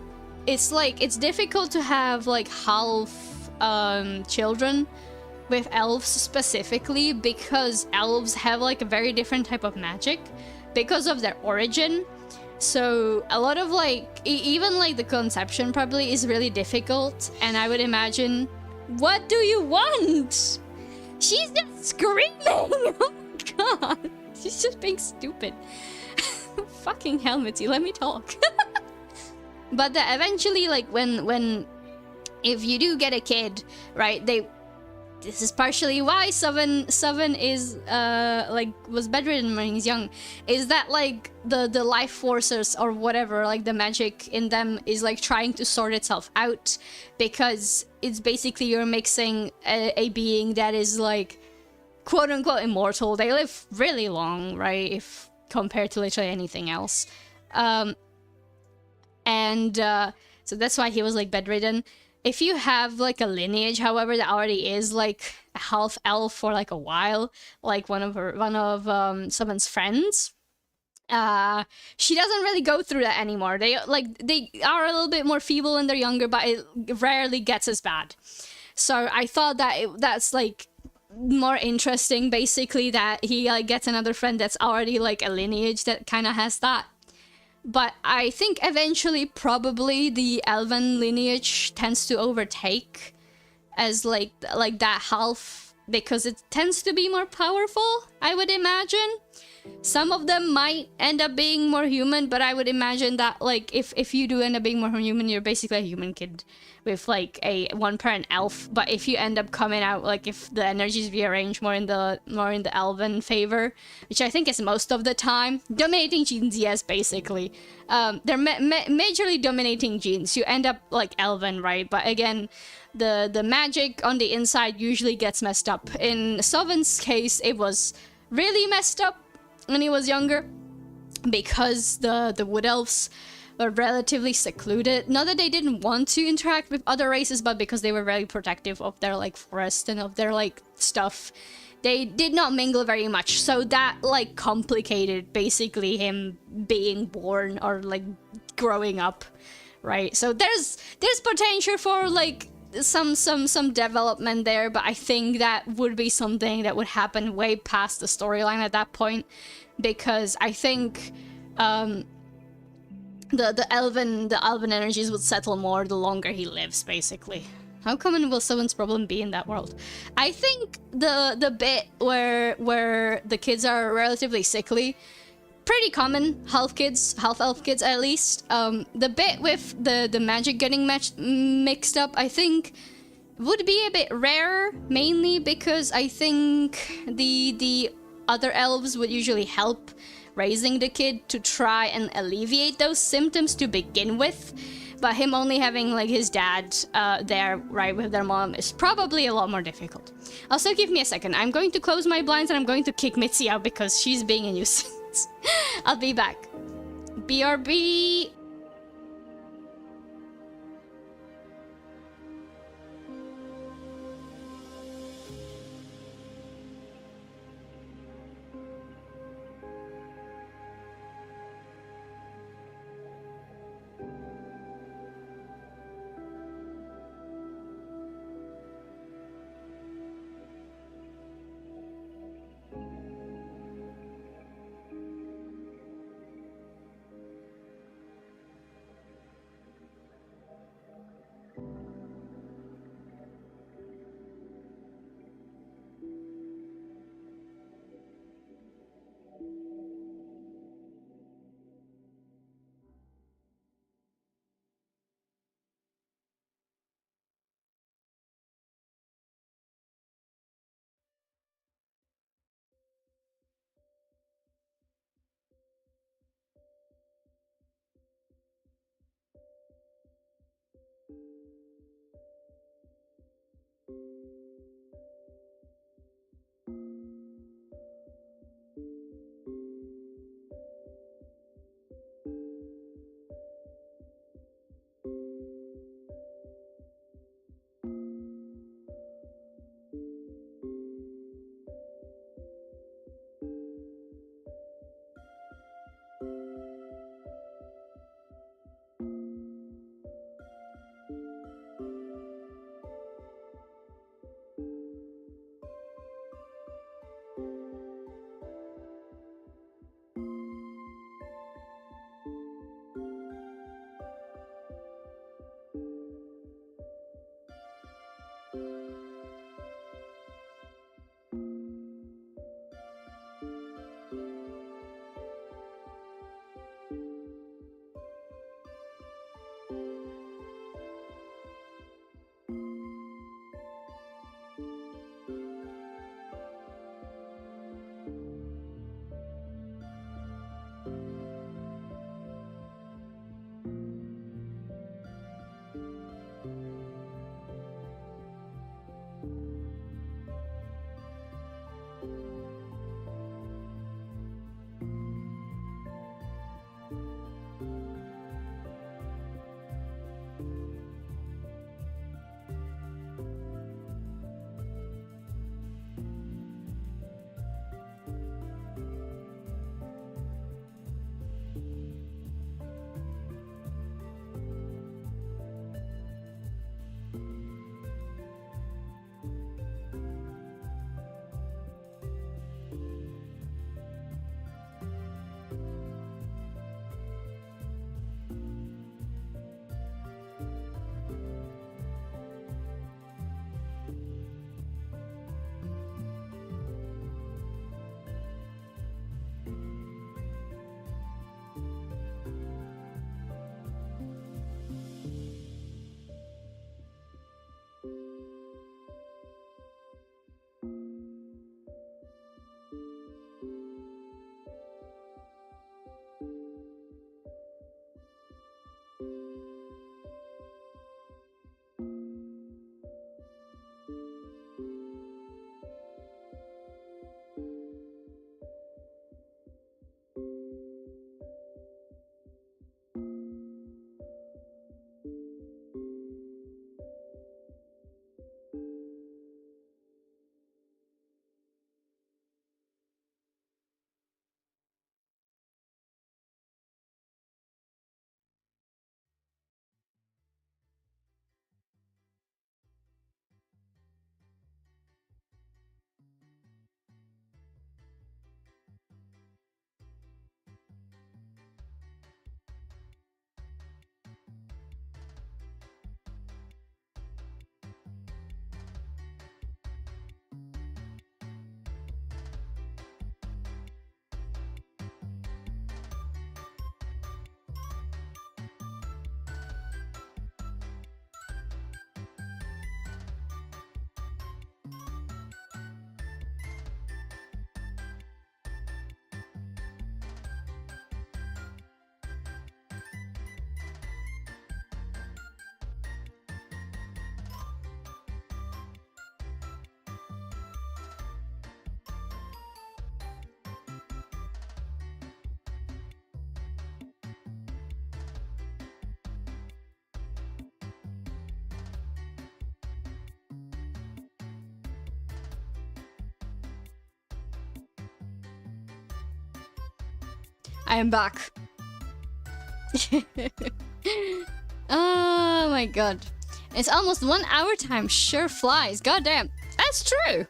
it's like it's difficult to have like half children with elves specifically, because elves have like a very different type of magic because of their origin. So a lot of like even like the conception probably is really difficult, and I would imagine, what do you want? She's just screaming. Oh my god, she's just being stupid. Fucking Helmetsy, let me talk. But eventually, like when if you do get a kid, right, this is partially why Seven is like was bedridden when he's young, is that like the life forces or whatever, like the magic in them is like trying to sort itself out, because it's basically you're mixing a being that is like quote unquote immortal. They live really long, right, if compared to literally anything else, and so that's why he was like bedridden. If you have like a lineage, however, that already is like a half elf for like a while, like one of someone's friends, she doesn't really go through that anymore. They are a little bit more feeble when they're younger, but it rarely gets as bad. So I thought that that's like more interesting, basically, that he like gets another friend that's already like a lineage that kind of has that. But I think eventually probably the elven lineage tends to overtake as like that half, because it tends to be more powerful, I would imagine. Some of them might end up being more human, but I would imagine that like if you do end up being more human, you're basically a human kid with like a one parent elf. But if you end up coming out, like if the energies rearrange more in the elven favor, which I think is most of the time, dominating genes, yes, basically, they're majorly dominating genes, you end up like elven, right? But again, the magic on the inside usually gets messed up. In Sovin's case, it was really messed up when he was younger, because the wood elves were relatively secluded. Not that they didn't want to interact with other races, but because they were very protective of their like forest and of their like stuff, they did not mingle very much. So that like complicated basically him being born or like growing up, right? So there's potential for like some development there, but I think that would be something that would happen way past the storyline at that point, because I think the elven energies would settle more the longer he lives, basically. How common will someone's problem be in that world? I think the bit where the kids are relatively sickly, pretty common. Half elf kids at least. The bit with the magic getting mixed up, I think, would be a bit rare, mainly because I think the other elves would usually help raising the kid to try and alleviate those symptoms to begin with. But him only having like his dad there, right, with their mom is probably a lot more difficult. Also, give me a second. I'm going to close my blinds and I'm going to kick Mitzi out because she's being a nuisance. I'll be back. BRB. I am back. Oh my god. It's almost 1 hour time. Sure flies. Goddamn. That's true.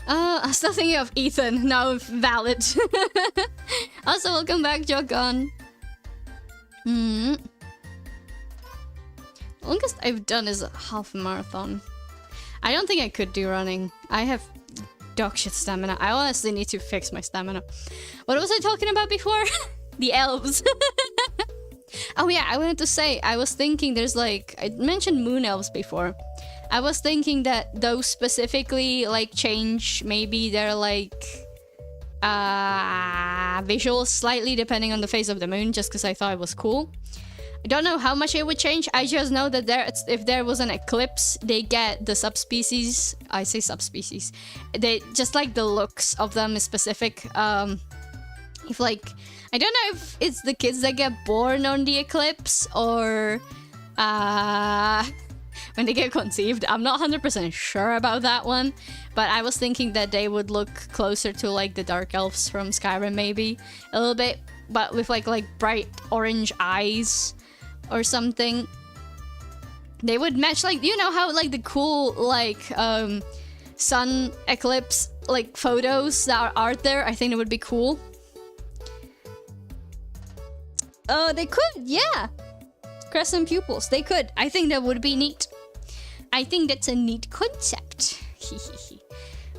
I'm still thinking of Ethan. Now valid. Also, welcome back, Jogon. Longest I've done is a half marathon. I don't think I could do running. I have dog shit stamina. I honestly need to fix my stamina. What was I talking about before? The elves. Oh yeah, I wanted to say, I was thinking there's like, I mentioned moon elves before. I was thinking that those specifically like change maybe their like visuals slightly depending on the phase of the moon, just because I thought it was cool. I don't know how much it would change. I just know that if there was an eclipse, they get the subspecies. I say subspecies. They just like the looks of them is specific. If like, I don't know if it's the kids that get born on the eclipse or when they get conceived. I'm not 100% sure about that one, but I was thinking that they would look closer to like the dark elves from Skyrim, maybe a little bit, but with like bright orange eyes or something. They would match, like, you know how like the cool like sun eclipse like photos that are out there. I think it would be cool. Oh, they could, yeah. Crescent pupils, they could. I think that would be neat. I think that's a neat concept.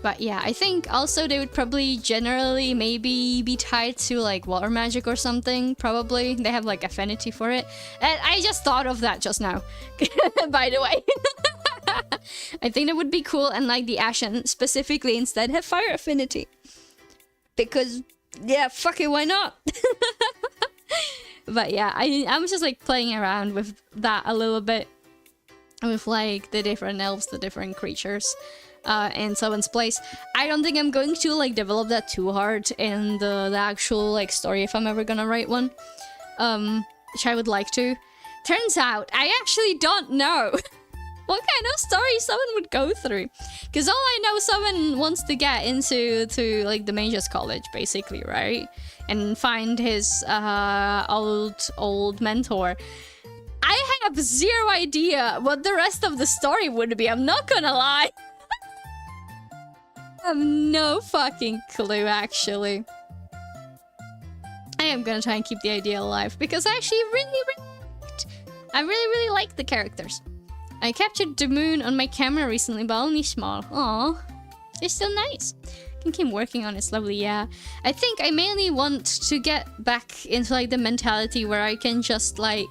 But yeah, I think also they would probably generally maybe be tied to like water magic or something. Probably they have like affinity for it. And I just thought of that just now. By the way. I think that would be cool, and like the Ashen specifically instead have fire affinity. Because yeah, fuck it, why not? But yeah, I was just like playing around with that a little bit, with like the different elves, the different creatures, in someone's place. I don't think I'm going to like develop that too hard in the actual like story if I'm ever gonna write one, which I would like to. Turns out I actually don't know what kind of story someone would go through, because all I know, someone wants to get into like the Mage's College basically, right? And find his old mentor. I have zero idea what the rest of the story would be, I'm not gonna lie. I have no fucking clue, actually. I am gonna try and keep the idea alive, because I actually really like the characters. I captured the moon on my camera recently, but only small. Aww. It's still nice. Can keep working on it slowly, yeah. I think I mainly want to get back into like the mentality where I can just like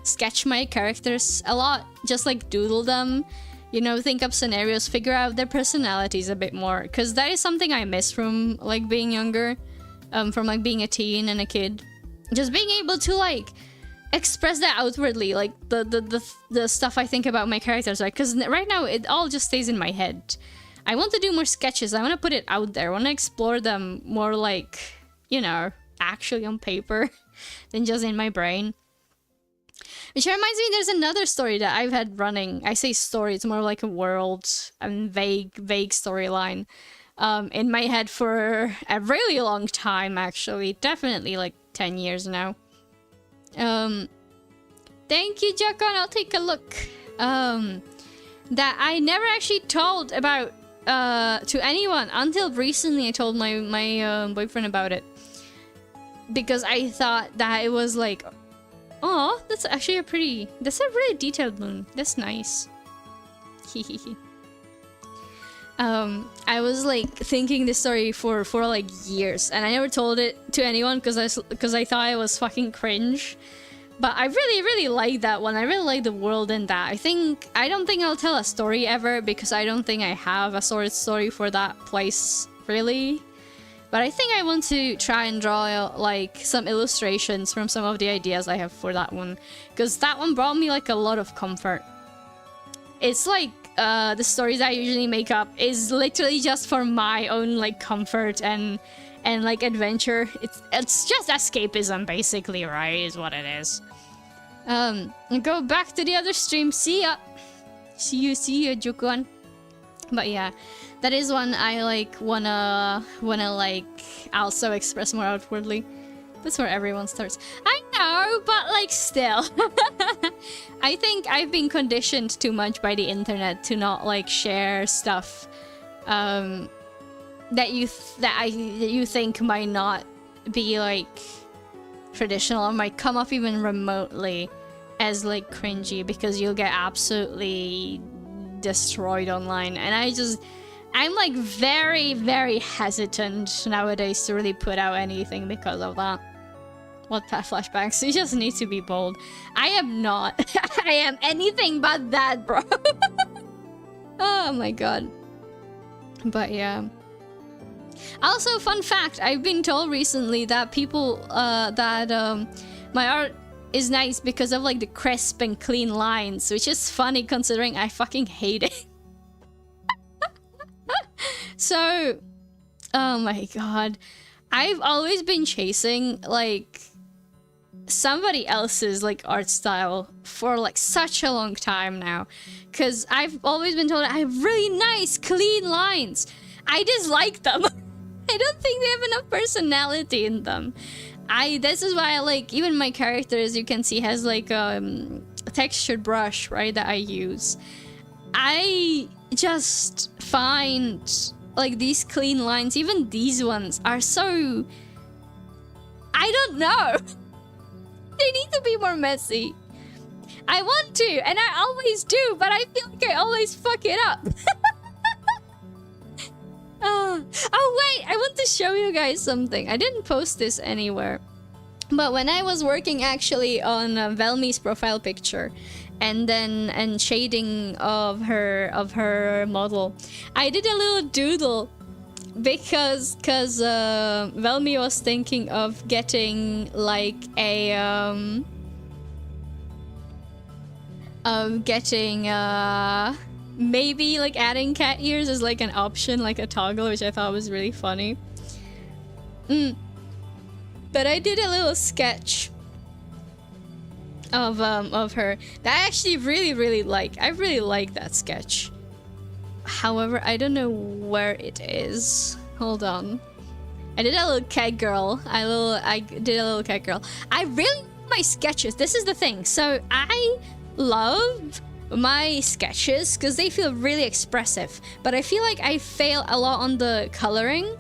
sketch my characters a lot, just like doodle them, you know, think up scenarios, figure out their personalities a bit more, because that is something I miss from like being younger, from like being a teen and a kid. Just being able to like express that outwardly, like the stuff I think about my characters, right? Because right now it all just stays in my head. I want to do more sketches. I want to put it out there. I want to explore them more like, you know, actually on paper than just in my brain. Which reminds me, there's another story that I've had running. I say story, it's more like a world and vague storyline in my head for a really long time, actually. Definitely like 10 years now. Thank you, Jokon. I'll take a look. That I never actually told about to anyone until recently. I told my boyfriend about it, because I thought that it was like, oh, that's actually that's a really detailed moon. That's nice. Hehehe. I was like thinking this story for like years, and I never told it to anyone because I thought it was fucking cringe. But I really like that one. I really like the world in that. I don't think I'll tell a story ever, because I don't think I have a story for that place, really. But I think I want to try and draw like some illustrations from some of the ideas I have for that one, because that one brought me like a lot of comfort. It's like the stories I usually make up is literally just for my own like comfort and like adventure. It's just escapism basically, right? Is what it is. Go back to the other stream. See ya, Jukon. But yeah, that is one I like wanna like also express more outwardly. That's where everyone starts. I know, but like still. I think I've been conditioned too much by the internet to not like share stuff that you think might not be like traditional or might come off even remotely as like cringy, because you'll get absolutely destroyed online. And I'm like very, very hesitant nowadays to really put out anything because of that. What flashbacks? You just need to be bold. I am not. I am anything but that, bro. Oh my god. But yeah. Also, fun fact, I've been told recently that people, my art is nice because of like the crisp and clean lines, which is funny considering I fucking hate it. So, oh my god. I've always been chasing like somebody else's like art style for like such a long time now, because I've always been told I have really nice clean lines. I dislike them. I don't think they have enough personality in them. This is why I like, even my character, as you can see, has like a textured brush, right, that I use. I just find like these clean lines, even these ones, are so, I don't know. They need to be more messy. I want to, and I always do, but I feel like I always fuck it up. Oh wait, I want to show you guys something. I didn't post this anywhere, but when I was working actually on Velmi's profile picture and shading of her model, I did a little doodle because Velmi was thinking of getting like a maybe like adding cat ears as like an option, like a toggle, which I thought was really funny. But I did a little sketch of her that I actually really like. I really like that sketch. However, I don't know where it is. Hold on. I did a little cat girl. I did a little cat girl. I really love my sketches. This is the thing. So I love my sketches because they feel really expressive, but I feel like I fail a lot on the coloring.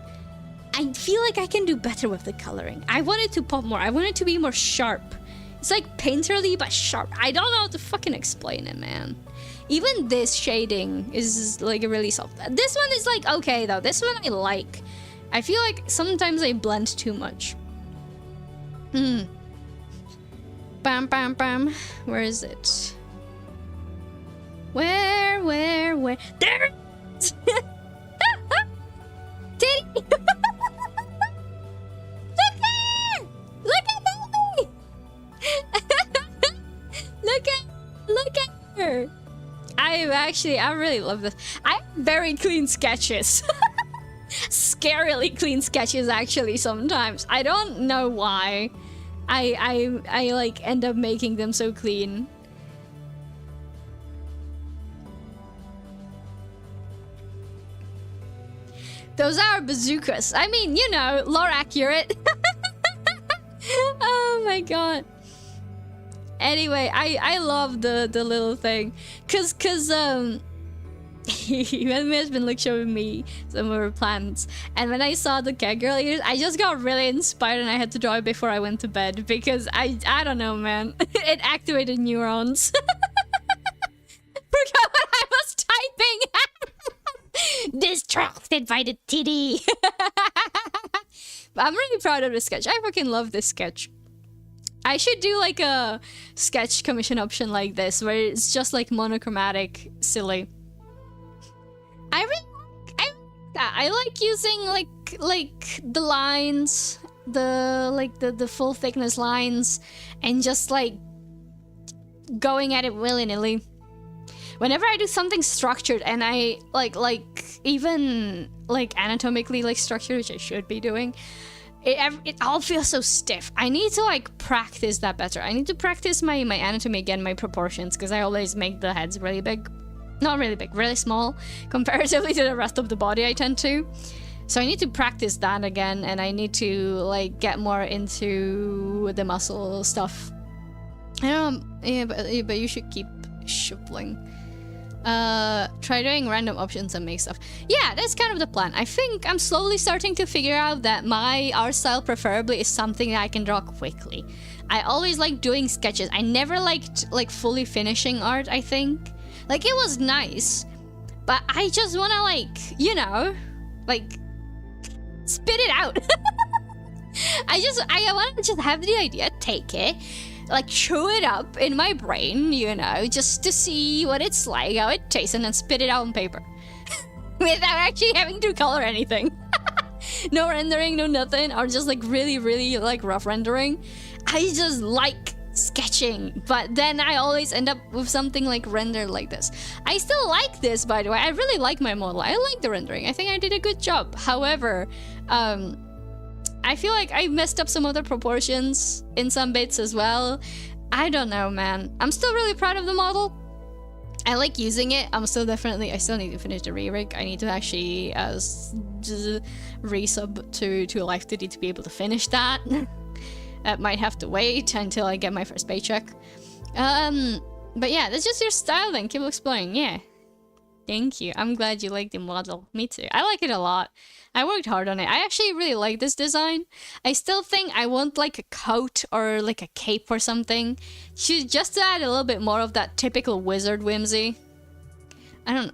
I feel like I can do better with the coloring. I want it to pop more. I want it to be more sharp. It's like painterly but sharp. I don't know how to fucking explain it, man. Even this shading is like really soft. This one is like okay though. This one I like. I feel like sometimes I blend too much. Bam bam bam. Where is it? Where? There it is! Titty! Look at me! Look at her! I really love this. I have very clean sketches. Scarily clean sketches, actually, sometimes. I don't know why. I like end up making them so clean. Those are bazookas. I mean, you know, lore accurate. Oh my god. Anyway, I love the little thing. Cause Venmi has been like showing me some of her plans. And when I saw the cat girl ears, I just got really inspired and I had to draw it before I went to bed. Because I don't know, man. It activated neurons. Forgot what I was typing. Distracted by the titty. But I'm really proud of this sketch. I fucking love this sketch. I should do like a sketch commission option like this, where it's just like monochromatic, silly. I like using like the lines, the full thickness lines, and just like going at it willy-nilly. Whenever I do something structured and I like even like anatomically like structured, which I should be doing, it all feels so stiff. I need to like practice that better. I need to practice my anatomy again, my proportions, because I always make the heads really big. Not really big, really small comparatively to the rest of the body, I tend to. So I need to practice that again, and I need to like get more into the muscle stuff. Yeah, but you should keep shuffling. Try doing random options and make stuff. Yeah, that's kind of the plan. I think I'm slowly starting to figure out that my art style preferably is something that I can draw quickly. I always like doing sketches. I never liked like fully finishing art, I think. Like it was nice, but I just wanna like, you know, like spit it out. I want to just have the idea, take it, like chew it up in my brain, you know, just to see what it's like, how it tastes, and then spit it out on paper without actually having to color anything. No rendering, no nothing, or just like really like rough rendering. I just like sketching, but then I always end up with something like rendered like this. I still like this, by the way. I really like my model. I like the rendering. I think I did a good job. However, I feel like I messed up some other proportions in some bits as well. I don't know, man. I'm still really proud of the model. I like using it. I still need to finish the re-rig. I need to actually resub to Life 2D to be able to finish that. That might have to wait until I get my first paycheck. But yeah, that's just your style then. Keep exploring, yeah. Thank you. I'm glad you like the model. Me too. I like it a lot. I worked hard on it. I actually really like this design. I still think I want like a coat or like a cape or something. Just to add a little bit more of that typical wizard whimsy. I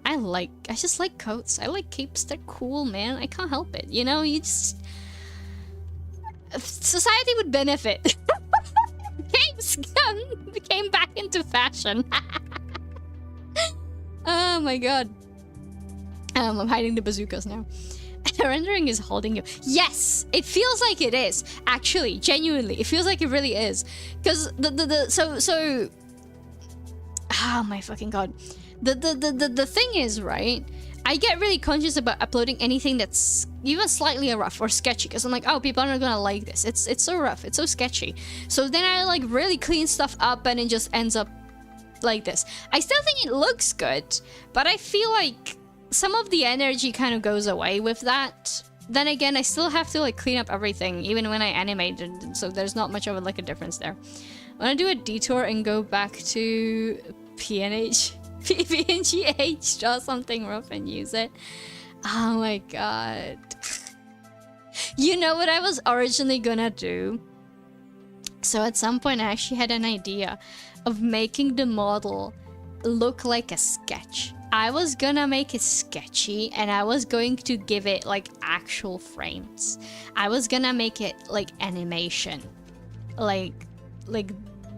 just like coats. I like capes. They're cool, man. I can't help it. You know, you just... Society would benefit. Capes came back into fashion. Oh my god. I'm hiding the bazookas now. Rendering is holding you. Yes, it feels like it is. Actually, genuinely, it feels like it really is. Because so. Oh my fucking god. The thing is, right? I get really conscious about uploading anything that's even slightly rough or sketchy, because I'm like, oh, people are not gonna like this. It's so rough, it's so sketchy. So then I like really clean stuff up, and it just ends up like this. I still think it looks good, but I feel like some of the energy kind of goes away with that. Then again, I still have to like clean up everything, even when I animate it, so there's not much of like a difference there. I want to do a detour and go back to PNG, draw something rough and use it. Oh my god. You know what I was originally gonna do? So at some point I actually had an idea of making the model look like a sketch. I was gonna make it sketchy, and I was going to give it like actual frames. I was gonna make it like animation. Like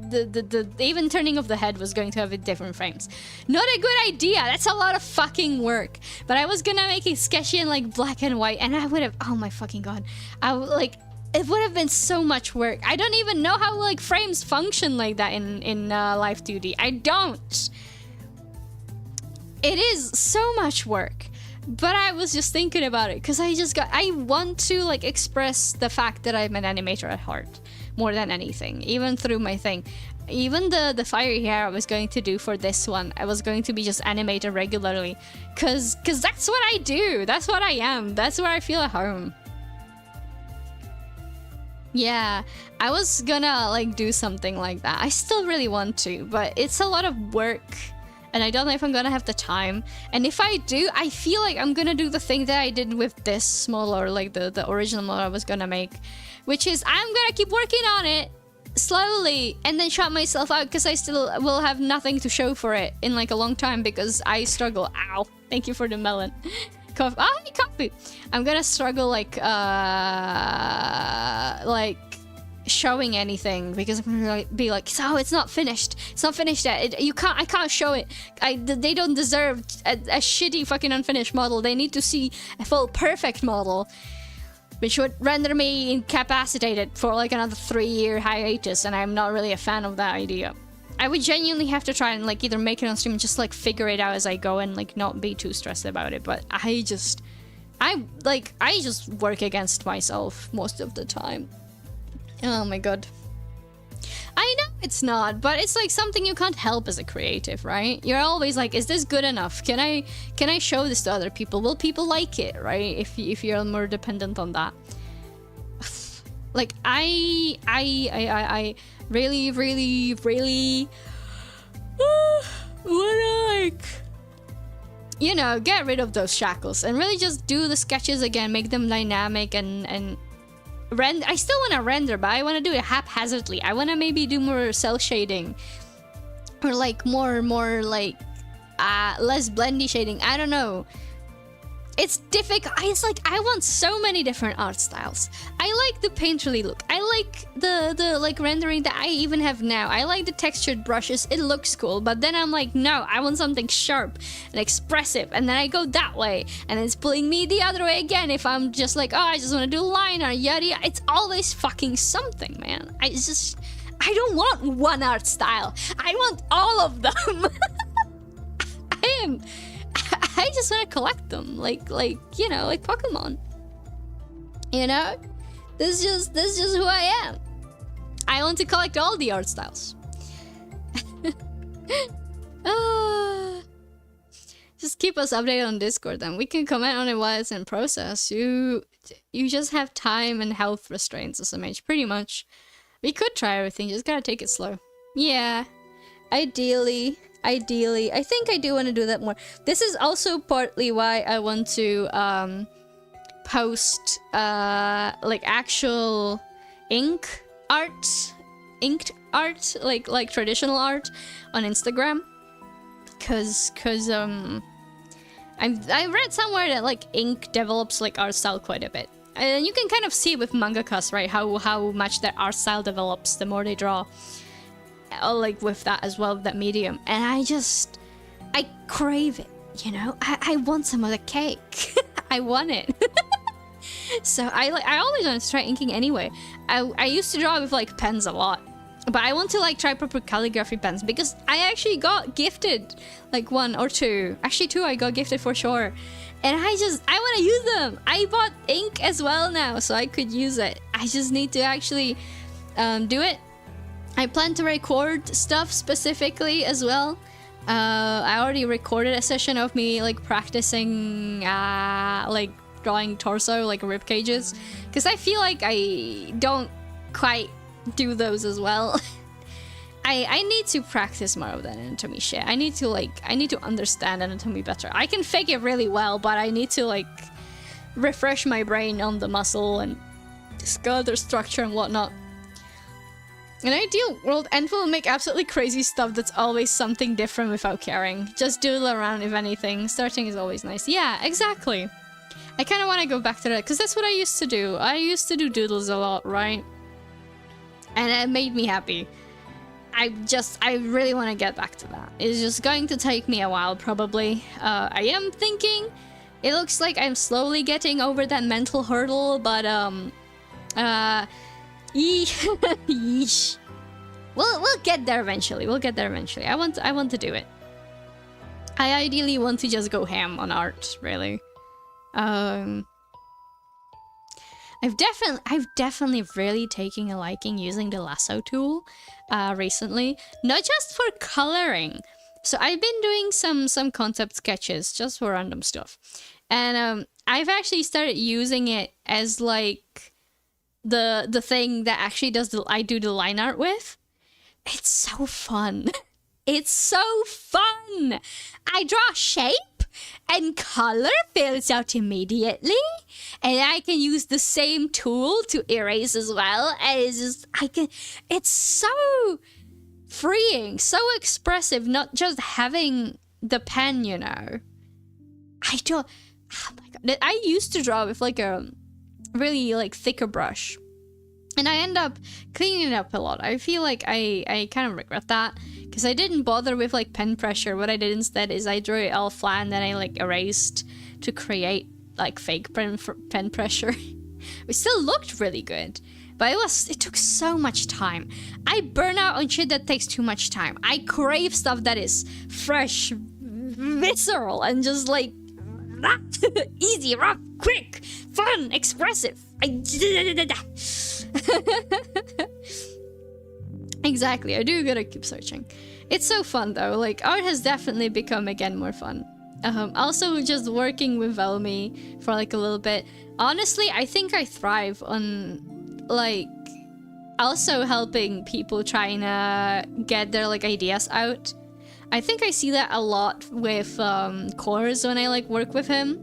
the even turning of the head was going to have different frames. Not a good idea. That's a lot of fucking work. But I was gonna make it sketchy and like black and white, and I would have, oh my fucking god, I would like, it would have been so much work. I don't even know how like frames function like that in Life 2D. I don't. It is so much work. But I was just thinking about it because I want to like express the fact that I'm an animator at heart more than anything, even through my thing. Even the fiery hair I was going to do for this one, I was going to be just animated regularly, cause that's what I do. That's what I am. That's where I feel at home. Yeah, I was gonna like do something like that. I still really want to, but it's a lot of work. And I don't know if I'm gonna have the time. And if I do, I feel like I'm gonna do the thing that I did with this model, or like the original model I was gonna make, which is I'm gonna keep working on it slowly and then shut myself out, because I still will have nothing to show for it in like a long time, because I struggle. Ow, thank you for the melon. Coffee. I'm gonna struggle like showing anything, because I'm gonna be like, so it's not finished. It's not finished yet. I can't show it. They don't deserve a shitty fucking unfinished model. They need to see a full perfect model, which would render me incapacitated for like another 3-year hiatus, and I'm not really a fan of that idea. I would genuinely have to try and like either make it on stream and just like figure it out as I go and like not be too stressed about it. But I just work against myself most of the time. Oh my god. I know it's not, but it's like something you can't help as a creative, right? You're always like, is this good enough? Can I show this to other people? Will people like it, right? If you're more dependent on that. Like I really wanna, like, you know, get rid of those shackles and really just do the sketches again, make them dynamic and render. I still want to render, but I want to do it haphazardly. I want to maybe do more cell shading, or like more like less blendy shading. I don't know. It's difficult. It's like I want so many different art styles. I like the painterly look. I like the like rendering that I even have now. I like the textured brushes. It looks cool. But then I'm like, no, I want something sharp and expressive. And then I go that way, and it's pulling me the other way again. If I'm just like, oh, I just want to do line art, yada yada. It's always fucking something, man. I don't want one art style. I want all of them. I just want to collect them, like you know, like Pokemon. You know, this is just who I am. I want to collect all the art styles. Just keep us updated on Discord, then we can comment on it while it's in process. You just have time and health restraints, SMH, pretty much. We could try everything, just gotta take it slow. Yeah, ideally, I think I do want to do that more. This is also partly why I want to post like actual inked art, like traditional art on Instagram, cause I read somewhere that like ink develops like art style quite a bit, and you can kind of see with mangakas, right, how much their art style develops the more they draw. Like with that as well, that medium, and I crave it, you know. I want some of the cake. I want it. So I always want to try inking anyway. I used to draw with like pens a lot, but I want to like try proper calligraphy pens, because I actually got gifted like one or two, actually two I got gifted for sure, and I want to use them. I bought ink as well now, so I could use it. I just need to actually do it. I plan to record stuff specifically as well. I already recorded a session of me like practicing like drawing torso, like rib cages, because I feel like I don't quite do those as well. I need to practice more of that anatomy shit. I need to understand anatomy better. I can fake it really well, but I need to like refresh my brain on the muscle and skeletal structure and whatnot. In an ideal world, Enf will make absolutely crazy stuff that's always something different without caring. Just doodle around if anything. Starting is always nice. Yeah, exactly. I kind of want to go back to that, because that's what I used to do. I used to do doodles a lot, right? And it made me happy. I really want to get back to that. It's just going to take me a while, probably. I am thinking, it looks like I'm slowly getting over that mental hurdle, but Yeesh. We'll get there eventually. I want to do it. I ideally want to just go ham on art, really. I've definitely really taken a liking using the lasso tool recently, not just for coloring. So I've been doing some concept sketches just for random stuff, and I've actually started using it as like the thing that actually I do the line art with. It's so fun. It's so fun. I draw shape and color fills out immediately, and I can use the same tool to erase as well. And it's so freeing, so expressive, not just having the pen, you know. Oh my god. I used to draw with like a really like thicker brush, and I end up cleaning it up a lot. I feel like I kind of regret that, because I didn't bother with like pen pressure. What I did instead is I drew it all flat, and then I like erased to create like fake pen pressure. It still looked really good, but it took so much time. I burn out on shit that takes too much time. I crave stuff that is fresh, visceral, and just like easy, rough, quick, fun, expressive. Exactly, I do gotta keep searching. It's so fun though, like art has definitely become again more fun. Also just working with Velmi for like a little bit. Honestly, I think I thrive on like also helping people trying to get their like ideas out. I think I see that a lot with Kors when I like work with him.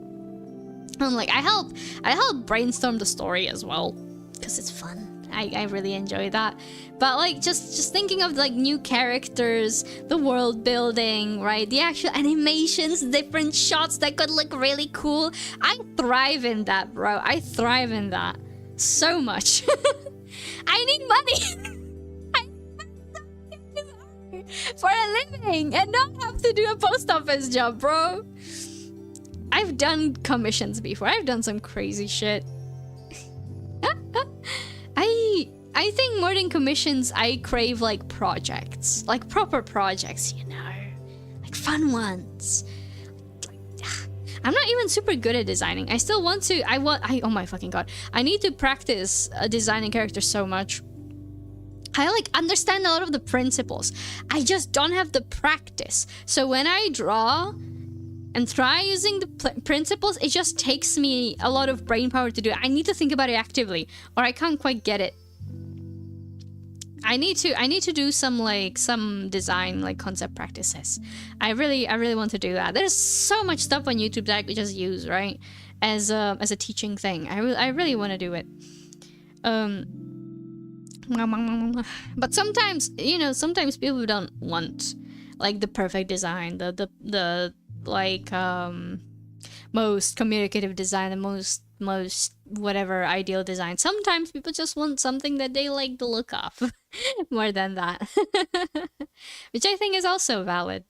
And like I help brainstorm the story as well because it's fun. I really enjoy that. But like just thinking of like new characters, the world building, right? The actual animations, different shots that could look really cool. I thrive in that, bro. I thrive in that so much. I need money. For a living and not have to do a post office job, bro. I've done commissions before. I've done some crazy shit. I think more than commissions, I crave like projects, like proper projects, you know, like fun ones. I'm not even super good at designing. I still want to. Oh my fucking god! I need to practice designing characters so much. I like understand a lot of the principles. I just don't have the practice. So when I draw and try using the principles, it just takes me a lot of brain power to do it. I need to think about it actively, or I can't quite get it. I need to do some design like concept practices. I really want to do that. There's so much stuff on YouTube that I could just use, right, as a teaching thing. I really want to do it. But sometimes, you know, sometimes people don't want like the perfect design, the like most communicative design, the most whatever ideal design. Sometimes people just want something that they like the look of more than that. Which I think is also valid.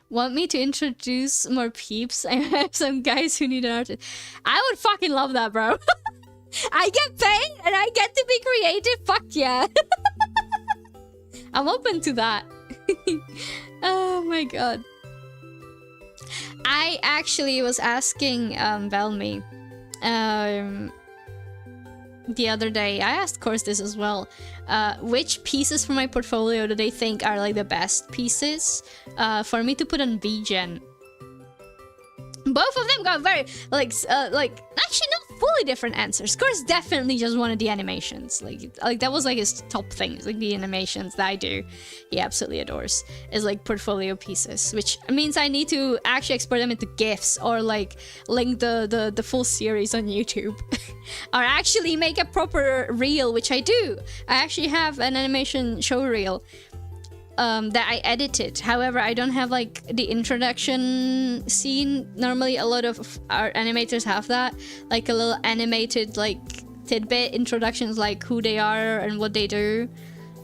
Want me to introduce more peeps? I have some guys who need an artist. I would fucking love that, bro. I get paid and I get to be creative. Fuck yeah. I'm open to that. Oh my god. I actually was asking Velmi the other day. I asked Kors this as well. Which pieces from my portfolio do they think are like the best pieces for me to put on VGen? Both of them got very like actually not fully different answers. Kors definitely just wanted the animations. Like that was like his top thing. Like the animations that I do, he absolutely adores. Is like portfolio pieces, which means I need to actually export them into GIFs or like link the full series on YouTube, or actually make a proper reel, which I do. I actually have an animation show reel. That I edited. However, I don't have like the introduction scene. Normally a lot of our animators have that, like a little animated like tidbit introductions, like who they are and what they do,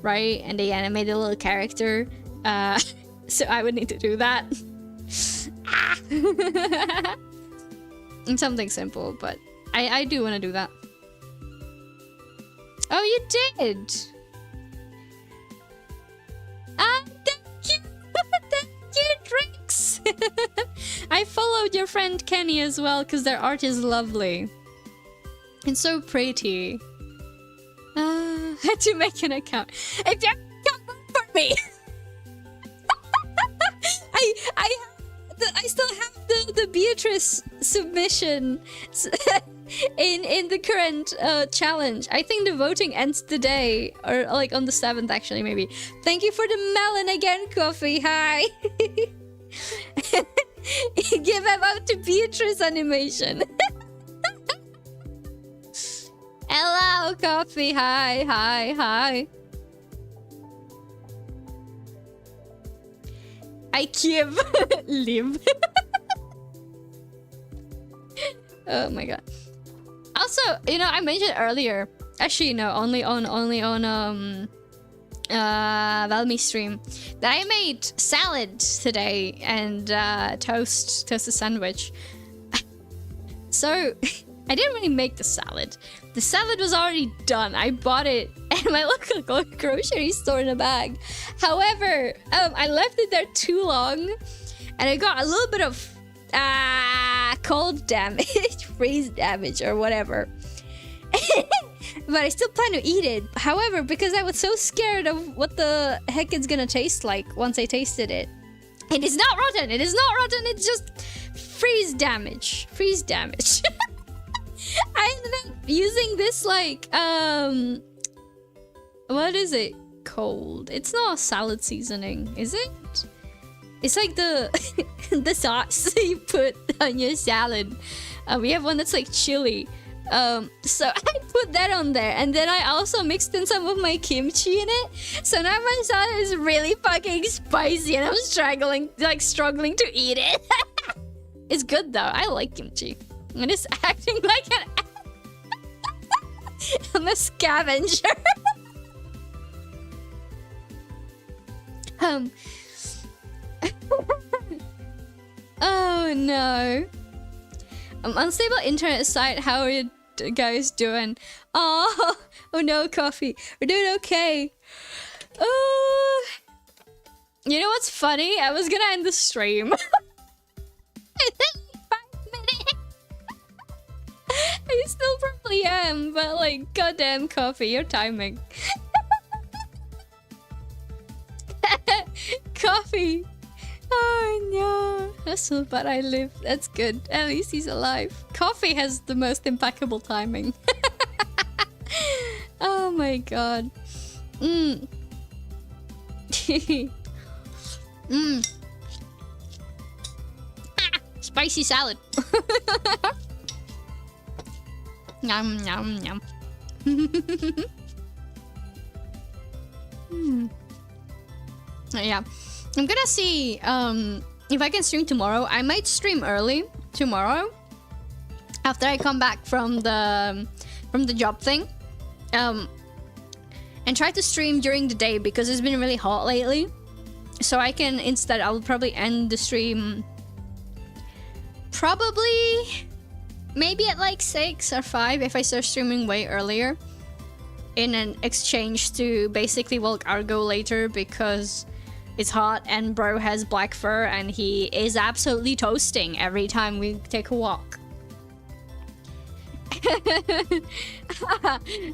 right? And they animate a little character. So I would need to do that. It's something simple, but I do want to do that. Oh, you did. Thank you! Thank you, Drinks! I followed your friend Kenny as well, because their art is lovely. It's so pretty. Had to make an account. If you come for me! I still have the Beatrice submission in the current challenge. I think the voting ends today, or like on the 7th actually, maybe. Thank you for the melon again, Coffee. Hi. Give a vote to Beatrice animation. Hello, Coffee. Hi. I give live. Oh my god. Also, you know, I mentioned earlier, actually no, only on Velmi stream, that I made salad today and toasted sandwich. So I didn't really make the salad. The salad was already done. I bought it at my local grocery store in a bag. However, I left it there too long, and I got a little bit of cold damage, freeze damage, or whatever. But I still plan to eat it. However, because I was so scared of what the heck it's gonna taste like once I tasted it. It is not rotten. It is not rotten. It's just freeze damage. Freeze damage. I ended up using this like what is it called? It's not a salad seasoning, is it? It's like the the sauce you put on your salad. We have one that's like chili. So I put that on there, and then I also mixed in some of my kimchi in it. So now my salad is really fucking spicy, and I'm struggling to eat it. It's good though. I like kimchi. I'm just acting like I'm a scavenger. Oh no. Unstable internet site. How are you guys doing? Oh no, coffee. We're doing okay. Oh, you know what's funny? I was gonna end the stream. I think 5 minutes. I still probably am, but like, goddamn coffee, your timing. Coffee. Oh no, that's so bad. I live. That's good. At least he's alive. Coffee has the most impeccable timing. Oh my god. Spicy salad. Yum yum yum. Yeah. I'm gonna see if I can stream tomorrow. I might stream early tomorrow after I come back from the job thing, and try to stream during the day because it's been really hot lately. So I can instead, I'll probably end the stream probably maybe at like 6 or 5 if I start streaming way earlier, in an exchange to basically walk Argo later because it's hot and bro has black fur and he is absolutely toasting every time we take a walk.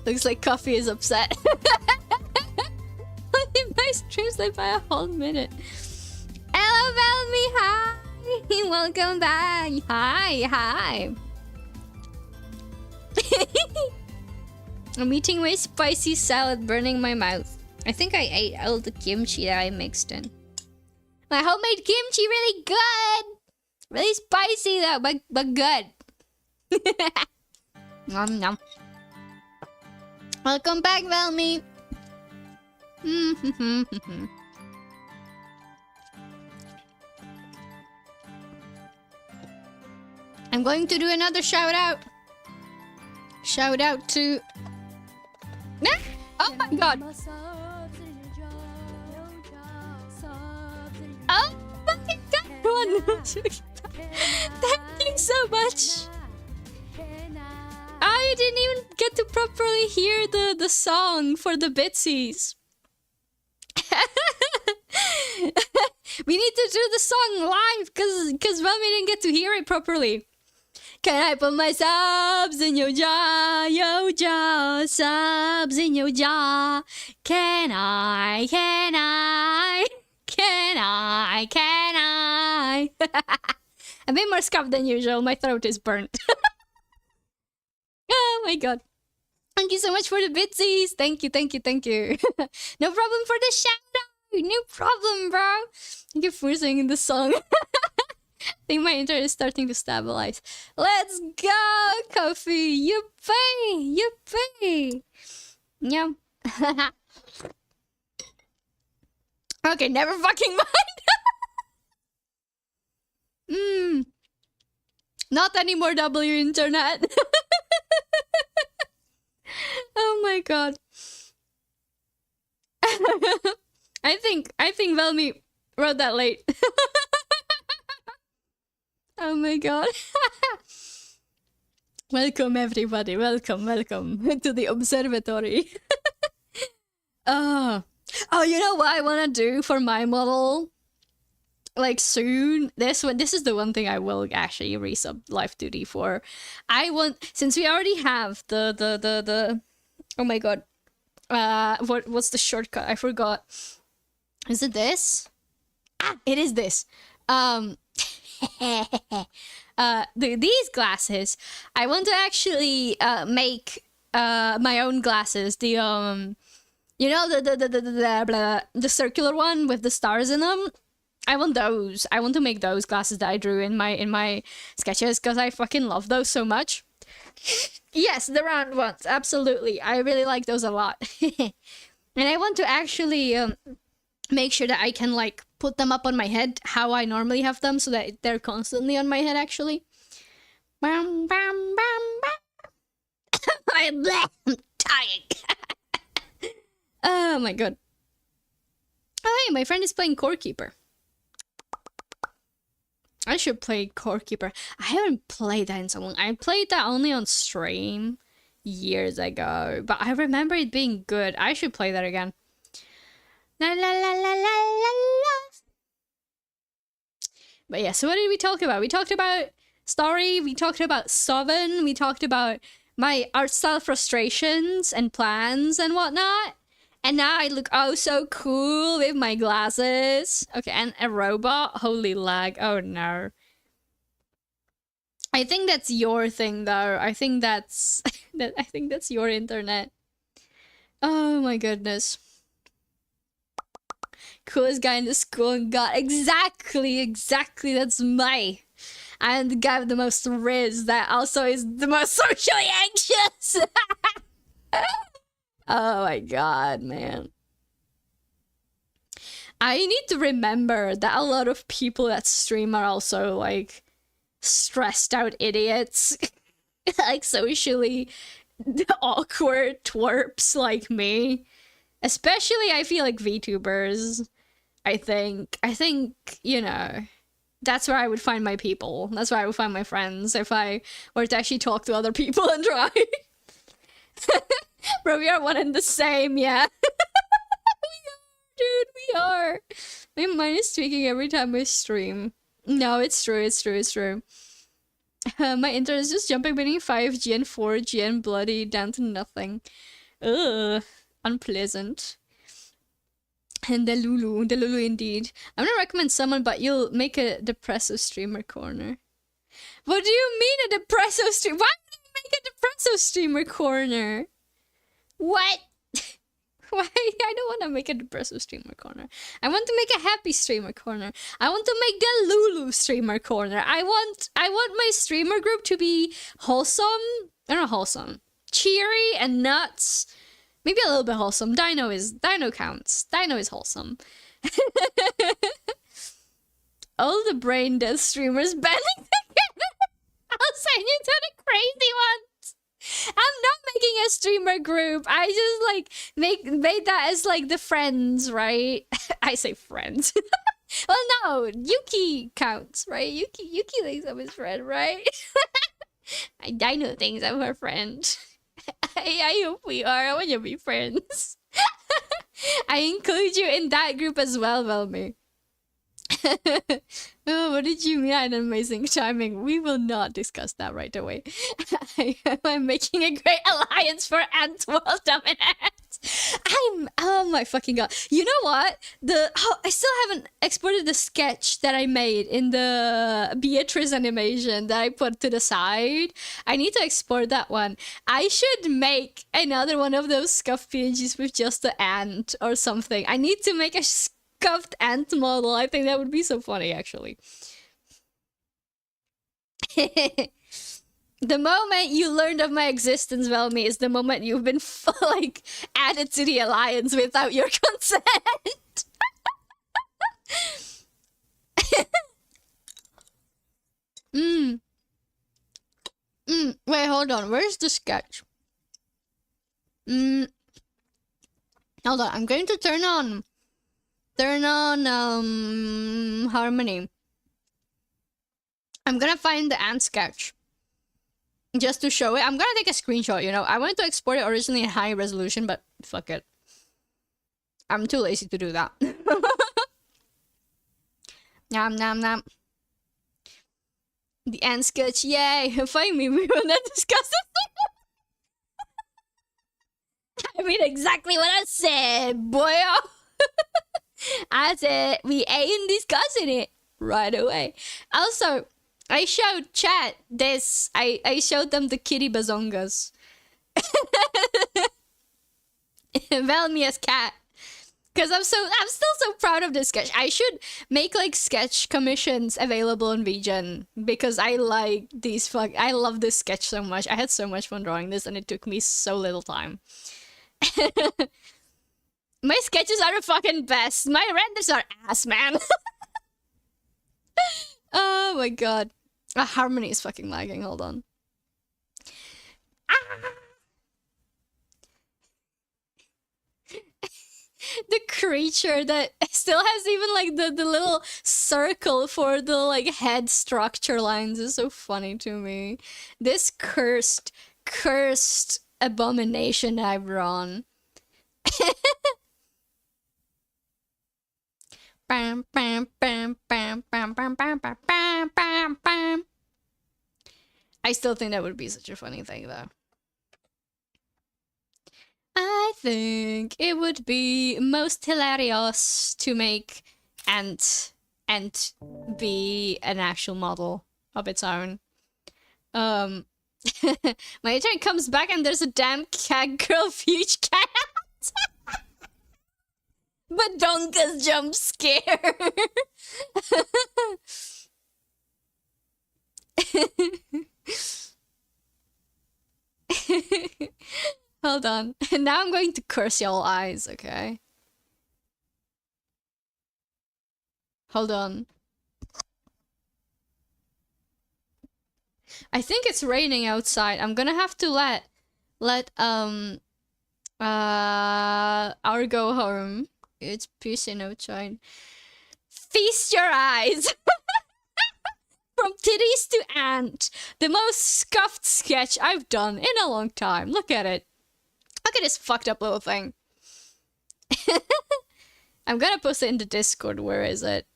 Looks like coffee is upset. My stream's like by a whole minute. Hello, Velmy, hi! Welcome back! Hi! I'm eating my spicy salad, burning my mouth. I think I ate all the kimchi that I mixed in. My homemade kimchi really good! Really spicy though, but good. Nom nom. Welcome back, Velmy. I'm going to do another shout out. Shout out to... Oh my god. Oh my god. Thank you so much. I didn't even get to properly hear the song for the Bitsies. We need to do the song live because Velmy didn't get to hear it properly. Can I put my subs in your jaw, yo jaw, subs in your jaw? Can I? I'm a bit more scuffed than usual. My throat is burnt. Oh my god. Thank you so much for the bitsies. Thank you. No problem for the shout out. No problem, bro. Thank you for singing the song. I think my internet is starting to stabilize. Let's go, Coffee. Yippee. Yum. Okay, never fucking mind. Not anymore, W internet. Oh my god. I think Velmy wrote that late. Oh my god. Welcome everybody. Welcome to the observatory. Oh, you know what I want to do for my model? Like soon, this is the one thing I will actually resub Life Duty for. I want, since we already have the Oh my god. What's the shortcut? I forgot. Is it this? Ah, it is this. These glasses. I want to actually make my own glasses. The you know, the circular one with the stars in them. I want those. I want to make those glasses that I drew in my sketches because I fucking love those so much. Yes, the round ones. Absolutely. I really like those a lot. And I want to actually make sure that I can like put them up on my head how I normally have them so that they're constantly on my head actually. Bam, bam, bam, bam. I'm tired. Oh my god. Oh hey, my friend is playing Core Keeper. I should play Core Keeper. I haven't played that in so long. I played that only on stream years ago, but I remember it being good. I should play that again. La la la la la la la. But yeah, so what did we talk about? We talked about story, we talked about Sovereign, we talked about my art style frustrations and plans and whatnot. And now I look oh so cool with my glasses. Okay, and a robot. Holy lag. Oh no. I think that's your thing though. I think that's I think that's your internet. Oh my goodness. Coolest guy in the school and God. Exactly. That's me. I'm the guy with the most riz that also is the most socially anxious. Oh my god, man. I need to remember that a lot of people that stream are also like stressed out idiots. Like socially awkward twerps like me. Especially I feel like VTubers. I think, you know, that's where I would find my people. That's where I would find my friends if I were to actually talk to other people and try. Bro, we are one and the same, yeah. Dude, we are. My mind is tweaking every time I stream. No, it's true. My internet is just jumping between 5G and 4G and bloody down to nothing. Ugh, unpleasant. And the Lulu indeed. I'm gonna recommend someone, but you'll make a depressive streamer corner. What do you mean a depressive stream? Why would you make a depressive streamer corner? What? Why? I don't want to make a depressive streamer corner. I want to make a happy streamer corner. I want to make the Lulu streamer corner. I want my streamer group to be wholesome. I don't know, wholesome. Cheery and nuts. Maybe a little bit wholesome. Dino counts. Dino is wholesome. All the brain dead streamers banding together. I'll send you to the crazy ones. I'm not making a streamer group. I just like made that as like the friends, right? I say friends. Well, no, Yuki counts, right? Yuki thinks I'm his friend, right? Dino thinks I'm her friend. I hope we are. I want you to be friends. I include you in that group as well, Velmy. Oh, what did you mean? I had amazing timing. We will not discuss that right away. I'm making a great alliance for Ant World Dominance. Oh my fucking god. You know what? I still haven't exported the sketch that I made in the Beatrice animation that I put to the side. I need to export that one. I should make another one of those scuffed PNGs with just the ant or something. I need to make a scuffed ant model. I think that would be so funny, actually. The moment you learned of my existence, Velmy, is the moment you've been like added to the alliance without your consent. Wait, hold on. Where's the sketch? Hold on. I'm going to turn on Harmony. I'm gonna find the ant sketch just to show it. I'm gonna take a screenshot, you know. I wanted to export it originally in high resolution, but fuck it. I'm too lazy to do that. Nom nom nom. The ant sketch, yay! Find me, we will not discuss it. I mean exactly what I said, boy. I said we ain't discussing it right away. Also, I showed chat this. I showed them the kitty bazongas. Velmia's cat. Because I'm still so proud of this sketch. I should make like sketch commissions available on VGen because I like these I love this sketch so much. I had so much fun drawing this and it took me so little time. My sketches are the fucking best. My renders are ass, man. Oh my god. Harmony is fucking lagging. Hold on. The creature that still has even like the little circle for the like head structure lines is so funny to me. This cursed abomination I've drawn. Bam, bam, bam, bam, bam, bam, bam, bam, bam, bam, bam. I still think that would be such a funny thing though. I think it would be most hilarious to make Ant be an actual model of its own. My intern comes back and there's a damn cat girl huge cat. But Donka's jump scare. Hold on. Now I'm going to curse y'all eyes, okay? Hold on. I think it's raining outside. I'm gonna have to let our go home. It's pissing outside. Feast your eyes. From titties to ant. The most scuffed sketch I've done in a long time. Look at it. Look at this fucked up little thing. I'm gonna post it in the Discord. Where is it?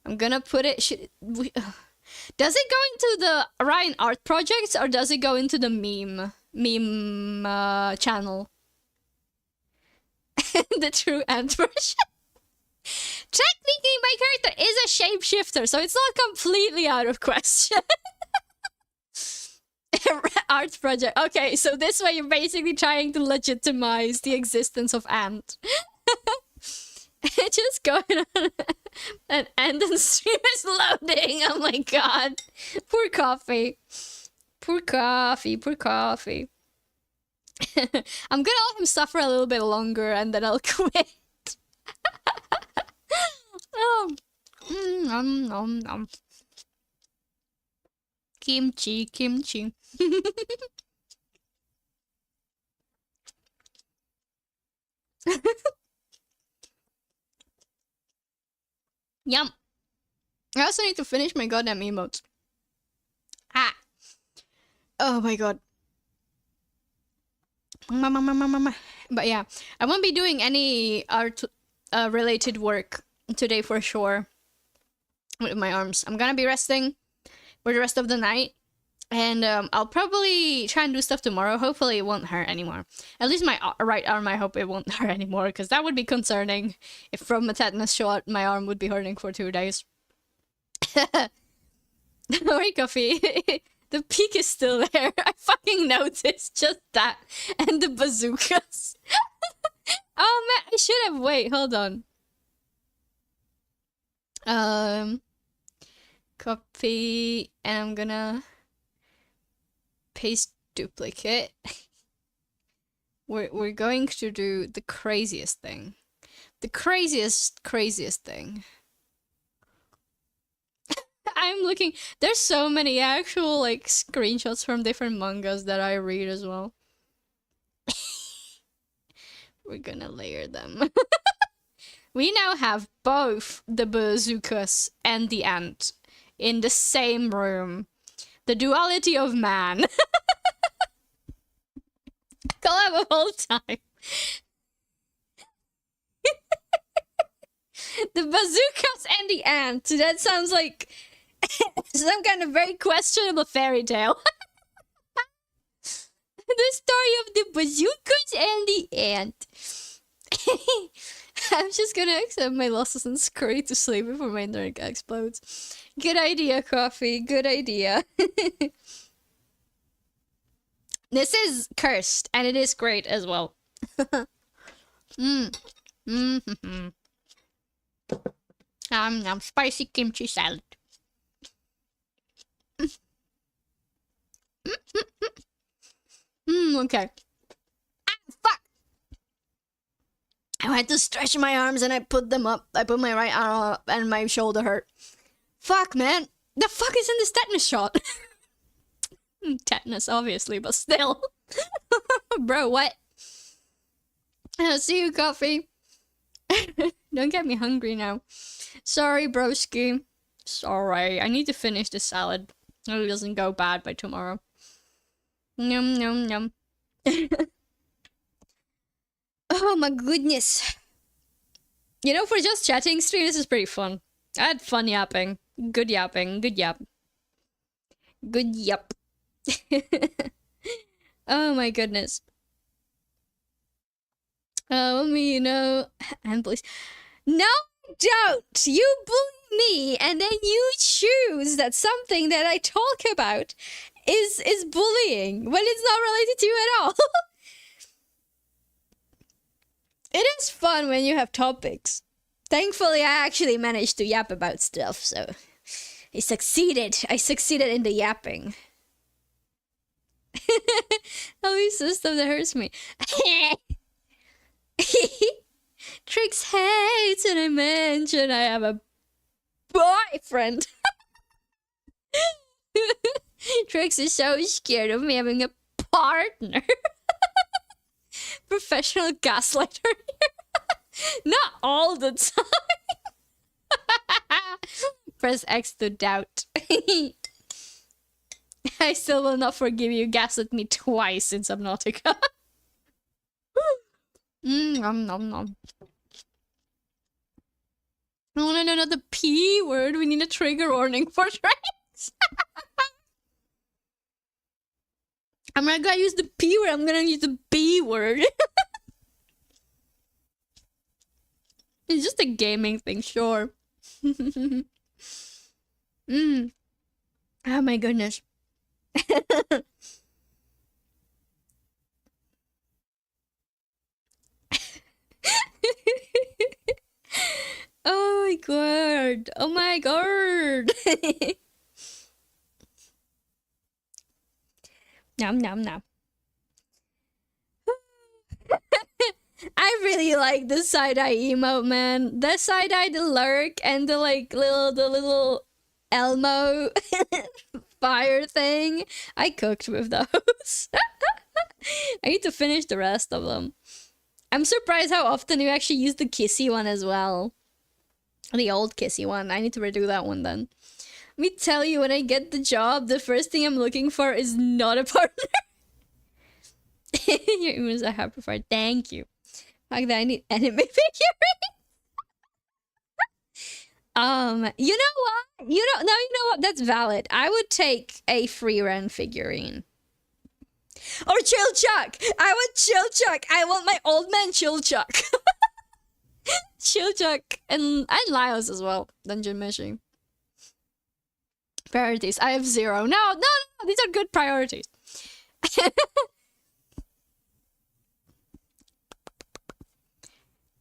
I'm gonna put it... does it go into the Ryan art projects or does it go into the meme channel? The true ant version. Technically, my character is a shapeshifter, so it's not completely out of question. Art project. Okay, so this way you're basically trying to legitimize the existence of Ant. Just going on and the stream is loading. Oh my god. Poor coffee. Poor coffee. Poor coffee. I'm gonna let him suffer a little bit longer and then I'll quit. Oh. Kimchi, kimchi. Yum. I also need to finish my goddamn emotes. Ah. Oh my god. But yeah, I won't be doing any art related work today for sure with my arms. I'm gonna be resting for the rest of the night, and I'll probably try and do stuff tomorrow. Hopefully it won't hurt anymore. At least my right arm, I hope it won't hurt anymore, because that would be concerning if from a tetanus shot my arm would be hurting for 2 days. Sorry, Coffee. The peak is still there. I fucking noticed just that. And the bazookas. Oh man, I should have... Wait, hold on. Copy, and I'm gonna paste duplicate. We're going to do the craziest thing. The craziest thing. I'm looking... There's so many actual, like, screenshots from different mangas that I read as well. We're gonna layer them. We now have both the bazookas and the ant in the same room. The duality of man. Collab of all time. The bazookas and the ant. That sounds like some kind of very questionable fairy tale. The story of the bazookas and the ant. I'm just gonna accept my losses and scurry to sleep before my internet explodes. Good idea, Coffee. Good idea. This is cursed, and it is great as well. Spicy kimchi salad. Okay. Ah, fuck! I had to stretch my arms and I put them up. I put my right arm up and my shoulder hurt. Fuck, man. The fuck is in this tetanus shot? Tetanus, obviously, but still. Bro, what? See you, Coffee. Don't get me hungry now. Sorry, broski. Sorry. I need to finish the salad. So it doesn't go bad by tomorrow. Yum, yum, yum. Oh my goodness. You know, for just chatting stream, this is pretty fun. I had fun yapping. Good yapping. Good yap. Good yap. Oh my goodness. Oh, me, you know. And please. No, don't! You bully me, and then you choose that something that I talk about is bullying when it's not related to you at all. It is fun when you have topics. Thankfully, I actually managed to yap about stuff, so I succeeded. I succeeded in the yapping. Only system that hurts me. Trix hates when I mention I have a boyfriend. Trix is so scared of me having a partner. Professional gaslighter here. Not all the time. Press X to doubt. I still will not forgive you. Gaslit me twice in Subnautica. Nom nom nom. Oh no, not the P word. We need a trigger warning for Trix. I'm not gonna use the P word, I'm gonna use the B word. It's just a gaming thing, sure. Oh my goodness. Oh my god. Oh my god. Nom nom nom. I really like the side-eye emote, man. The side-eye, the lurk, and the like little Elmo fire thing. I cooked with those. I need to finish the rest of them. I'm surprised how often you actually use the kissy one as well. The old kissy one. I need to redo that one then. Let me tell you, when I get the job, the first thing I'm looking for is not a partner. Your images I have preferred. Thank you. Like that, I need anime figurines. You know what? You know what? That's valid. I would take a free run figurine. Or Chill Chuck. I want Chill Chuck. I want my old man Chill Chuck. Chill Chuck and Lyos as well. Dungeon Meshing. Priorities. I have 0. No. These are good priorities.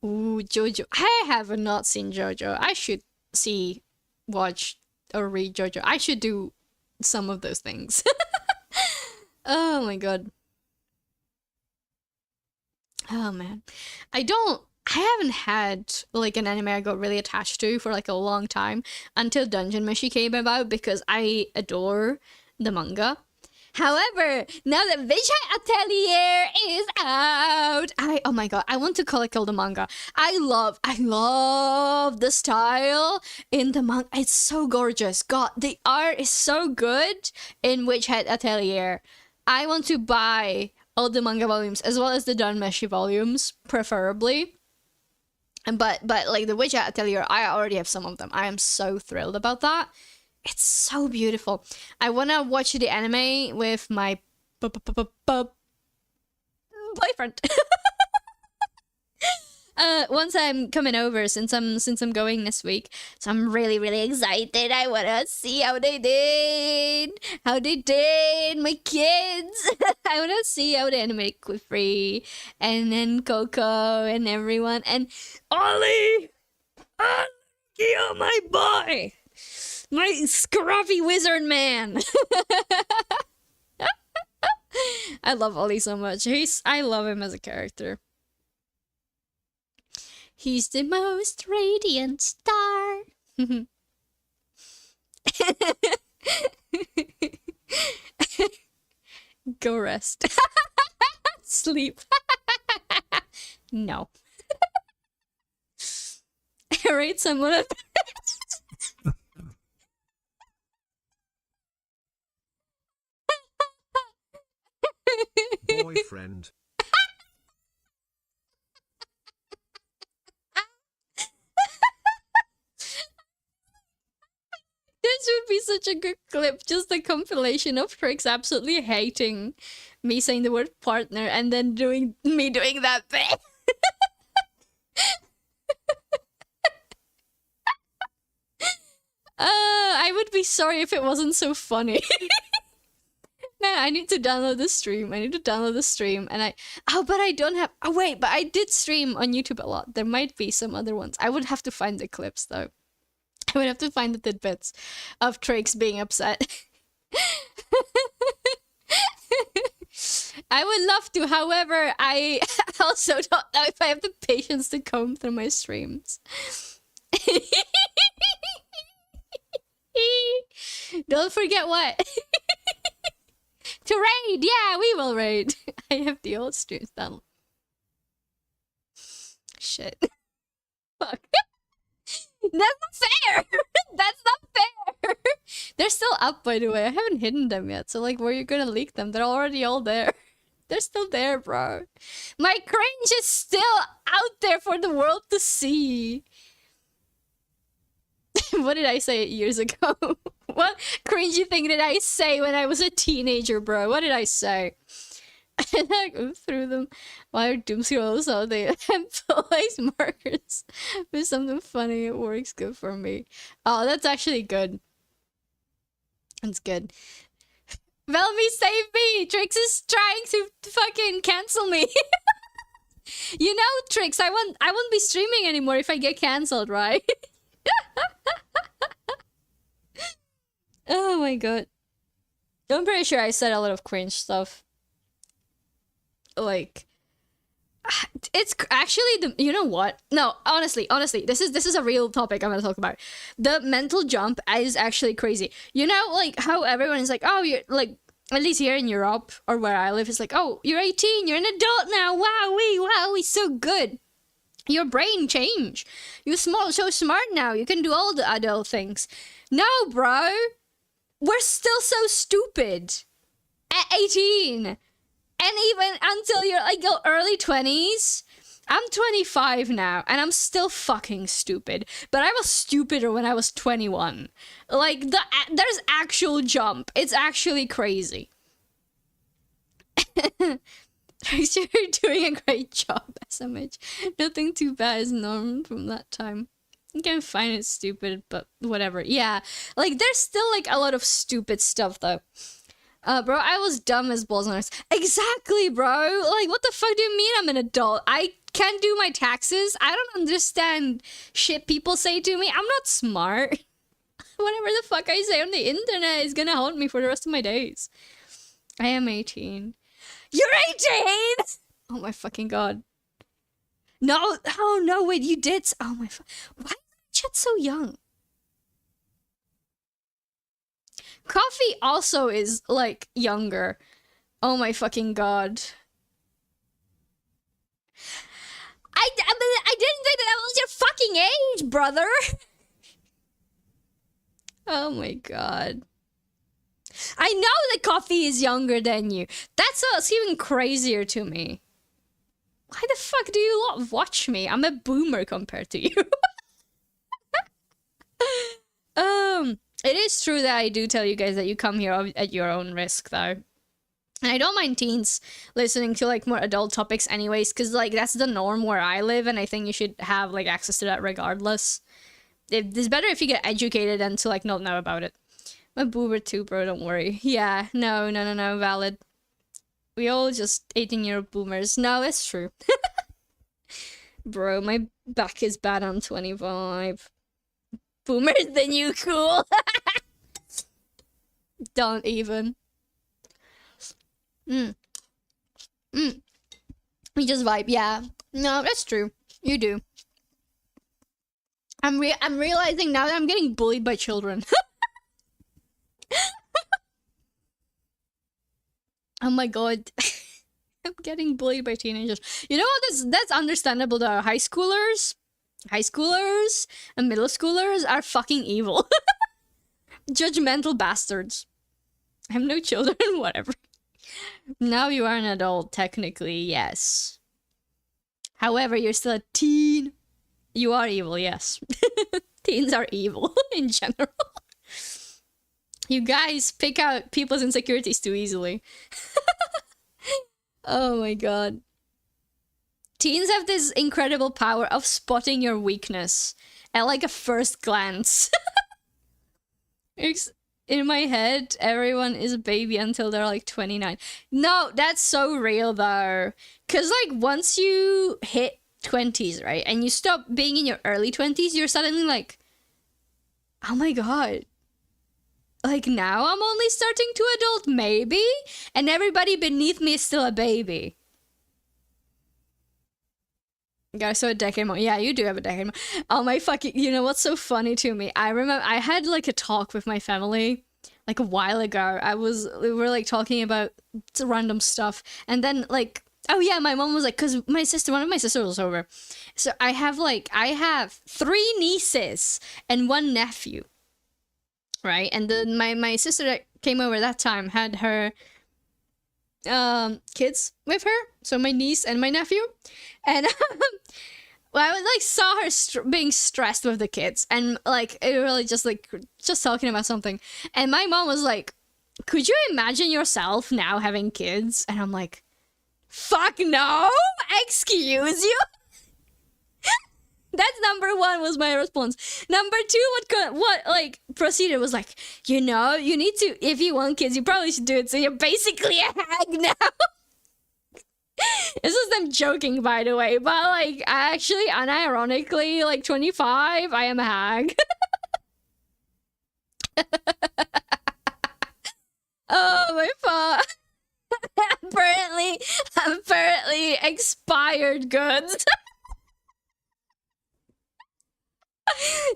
Ooh, JoJo. I have not seen JoJo. I should watch, or read JoJo. I should do some of those things. Oh my god. Oh man. I haven't had like an anime I got really attached to for like a long time until Dungeon Meshi came about, because I adore the manga. However, now that Vijay Atelier is out, oh my god, I want to collect all the manga. I love the style in the manga. It's so gorgeous. God, the art is so good in Witch Hat Atelier. I want to buy all the manga volumes as well as the Danmeshi volumes, preferably. But like the Witch Hat Atelier, I already have some of them. I am so thrilled about that. It's so beautiful. I want to watch the anime with my boyfriend. Once I'm coming over, since I'm going this week, so I'm really, really excited. I wanna see how they did, my kids. I wanna see how they animate Quiffrey, and then Coco, and everyone, and Ollie, oh my boy, my scruffy wizard man. I love Ollie so much. I love him as a character. He's the most radiant star. Go rest. Sleep. No. Rate someone. Boyfriend. This would be such a good clip, just a compilation of Trix absolutely hating me saying the word partner and then doing that bit. I would be sorry if it wasn't so funny. Man, I need to download the stream. And but I don't have. Oh wait, but I did stream on YouTube a lot. There might be some other ones. I would have to find the clips though. I would have to find the tidbits of Trix being upset. I would love to, however, I also don't know if I have the patience to comb through my streams. Don't forget what? To raid! Yeah, we will raid! I have the old streams done. Shit. Fuck. That's not fair! That's not fair! They're still up, by the way. I haven't hidden them yet, so like, where you gonna leak them? They're already all there. They're still there, bro. My cringe is still out there for the world to see. What did I say years ago? What cringy thing did I say when I was a teenager, bro? What did I say? And I go through them while doom scrolls all day and place markers with something funny. It works good for me. Oh, that's actually good. That's good. Velmy, save me! Trix is trying to fucking cancel me. You know, Trix, I won't be streaming anymore if I get cancelled, right? Oh my god. I'm pretty sure I said a lot of cringe stuff. Like, it's actually you know what? No, honestly, this is a real topic I'm gonna talk about. The mental jump is actually crazy. You know, like how everyone is like, oh, you're like, at least here in Europe or where I live, it's like, oh, you're 18, you're an adult now. Wow, so good. Your brain changed. You're so smart now. You can do all the adult things. No, bro. We're still so stupid at 18. And even until you're like your early 20s. I'm 25 now, and I'm still fucking stupid. But I was stupider when I was 21. Like, there's actual jump. It's actually crazy. You're doing a great job, SMH. Nothing too bad is normal from that time. You can find it stupid, but whatever. Yeah, like, there's still, like, a lot of stupid stuff, though. Bro, I was dumb as balls on earth. Exactly, bro. Like, what the fuck do you mean I'm an adult? I can't do my taxes. I don't understand shit people say to me. I'm not smart. Whatever the fuck I say on the internet is gonna haunt me for the rest of my days. I am 18. You're 18?! Oh my fucking god. No, oh no, wait, you did. Oh my why is chat so young? Coffee also is, like, younger. Oh my fucking god. I didn't think that was your fucking age, brother! Oh my god. I know that Coffee is younger than you. That's what's even crazier to me. Why the fuck do you lot watch me? I'm a boomer compared to you. It is true that I do tell you guys that you come here at your own risk, though. And I don't mind teens listening to like more adult topics anyways, because like that's the norm where I live, and I think you should have like access to that regardless. It's better if you get educated than to like not know about it. I'm a boomer too, bro, don't worry. Yeah, no, valid. We all just 18-year-old boomers. No, it's true. Bro, my back is bad on 25. Boomers the new cool. Don't even. We just vibe, yeah. No, that's true. You do. I'm realizing now that I'm getting bullied by children. Oh my god. I'm getting bullied by teenagers. You know what? That's understandable though. High schoolers and middle schoolers are fucking evil. Judgmental bastards. I have no children, whatever. Now you are an adult, technically, yes. However, you're still a teen. You are evil, yes. Teens are evil in general. You guys pick out people's insecurities too easily. Oh my god. Teens have this incredible power of spotting your weakness at like a first glance. In my head, everyone is a baby until they're like 29. No, that's so real though. Cause like once you hit 20s, right? And you stop being in your early 20s, you're suddenly like, oh my god. Like now I'm only starting to adult, maybe? And everybody beneath me is still a baby. Guys, so a decade more. Yeah, you do have a decade more. Oh my fucking, you know what's so funny to me? I remember I had like a talk with my family like a while ago. We were like talking about random stuff. And then like, oh yeah, my mom was like, cause one of my sisters was over. So I have 3 nieces and 1 nephew. Right? And then my sister that came over that time had her kids with her, so my niece and my nephew, and well, I like saw her being stressed with the kids, and like it really just talking about something, and my mom was like, could you imagine yourself now having kids? And I'm like, fuck no, excuse you. That's number 1 was my response. Number 2, what like proceeded was like, you know, you need to, if you want kids, you probably should do it. So you're basically a hag now. This is them joking, by the way, but like actually, unironically, like 25, I am a hag. Oh my fuck. Apparently expired goods.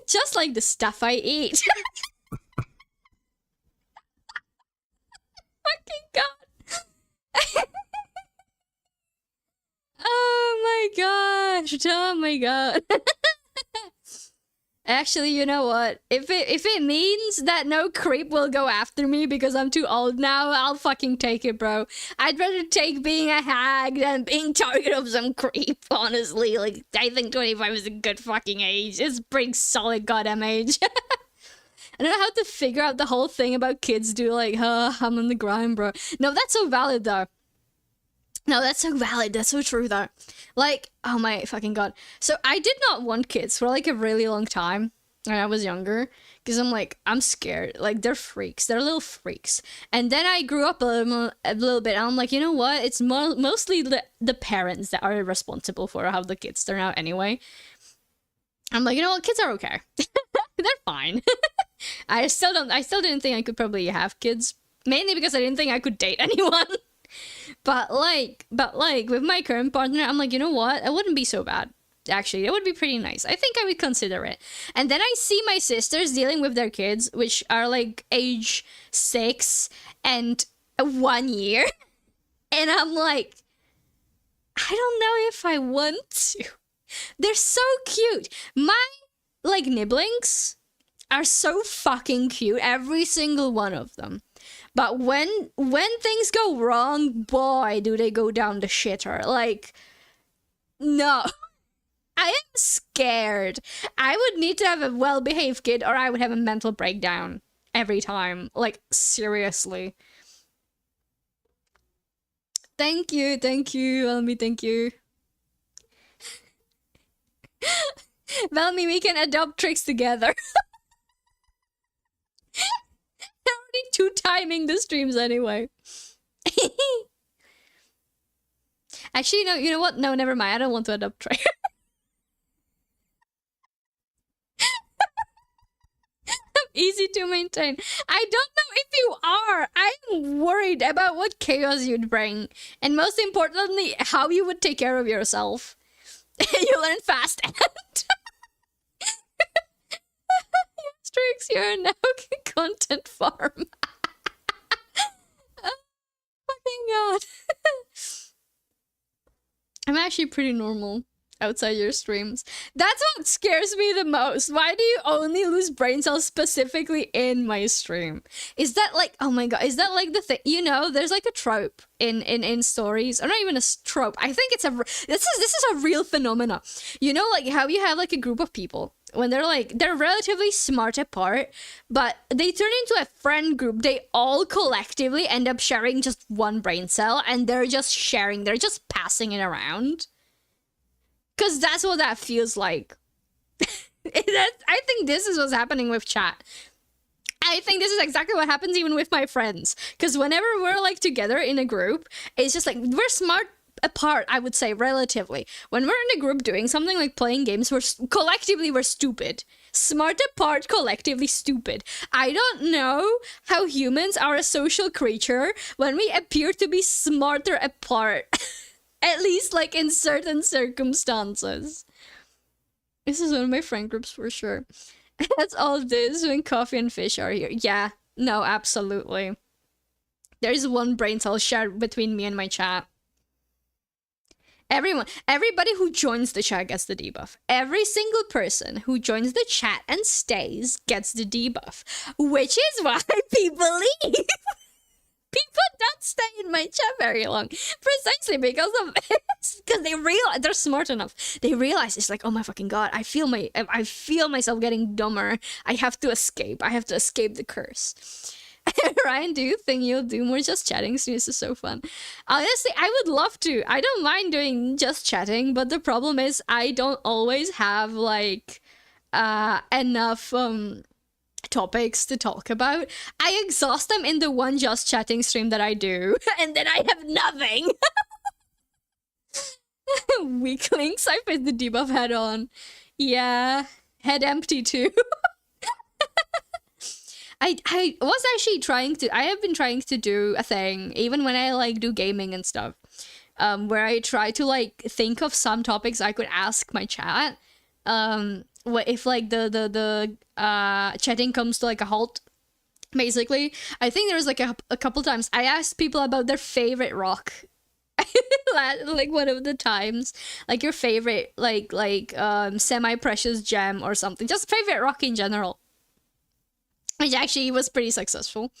Just like the stuff I eat. Fucking god. Oh my god. Actually, you know what? If it means that no creep will go after me because I'm too old now, I'll fucking take it, bro. I'd rather take being a hag than being target of some creep, honestly. Like, I think 25 is a good fucking age. It's a pretty solid goddamn age. I don't know how to figure out the whole thing about kids do, like, I'm on the grind, bro. No, that's so valid, though. No, that's so valid. That's so true, though. Like, oh my fucking god. So I did not want kids for like a really long time when I was younger. Because I'm like, I'm scared. Like, they're freaks. They're little freaks. And then I grew up a little bit. And I'm like, you know what? It's mostly the parents that are responsible for how the kids turn out anyway. I'm like, you know what? Kids are okay. They're fine. I still didn't think I could probably have kids. Mainly because I didn't think I could date anyone. But like, with my current partner, I'm like, you know what? It wouldn't be so bad. Actually, it would be pretty nice. I think I would consider it. And then I see my sisters dealing with their kids, which are like age 6 and 1 year. And I'm like, I don't know if I want to. They're so cute. My, like, nibblings are so fucking cute. Every single one of them. But when things go wrong, boy, do they go down the shitter. Like, no. I am scared. I would need to have a well-behaved kid or I would have a mental breakdown every time. Like, seriously. Thank you, Velmy, thank you. Velmy, we can adopt tricks together. I'm already two timing the streams anyway. Actually, no, you know what? No, never mind. I don't want to adopt Trey. Easy to maintain. I don't know if you are. I'm worried about what chaos you'd bring. And most importantly, how you would take care of yourself. You learn fast. Tricks, you're now content farm. Oh, fucking god. I'm actually pretty normal outside your streams. That's what scares me the most. Why do you only lose brain cells specifically in my stream? Is that like, oh my god, is that like the thing? You know, there's like a trope in stories, or not even a trope. I think it's this is a real phenomena. You know, like how you have like a group of people when they're relatively smart apart, but they turn into a friend group. They all collectively end up sharing just one brain cell, and they're just sharing. They're just passing it around. Because that's what that feels like. I think this is what's happening with chat. I think this is exactly what happens even with my friends. Because whenever we're like together in a group, it's just like we're smart apart, I would say, relatively. When we're in a group doing something like playing games, we're stupid. Smart apart, collectively stupid. I don't know how humans are a social creature when we appear to be smarter apart. At least, like, in certain circumstances. This is one of my friend groups for sure. That's all this when coffee and fish are here. Yeah, no, absolutely. There's one brain cell shared between me and my chat. Everybody who joins the chat gets the debuff. Every single person who joins the chat and stays gets the debuff. Which is why people leave. People don't stay in my chat very long, precisely because of because they realize they're smart enough. They realize it's like, oh my fucking god, I feel myself getting dumber. I have to escape. I have to escape the curse. Ryan, do you think you'll do more just chatting? This is so fun. Honestly, I would love to. I don't mind doing just chatting, but the problem is I don't always have like enough topics to talk about. I exhaust them in the one just chatting stream that I do, and then I have nothing. Weaklings, I put the debuff head on. Yeah, head empty too. I was actually I have been trying to do a thing, even when I like do gaming and stuff, where I try to like think of some topics I could ask my chat. What if like the chatting comes to like a halt, basically. I think there was like a couple times I asked people about their favorite rock. Like one of the times, like your favorite like semi-precious gem or something, just favorite rock in general, which actually was pretty successful.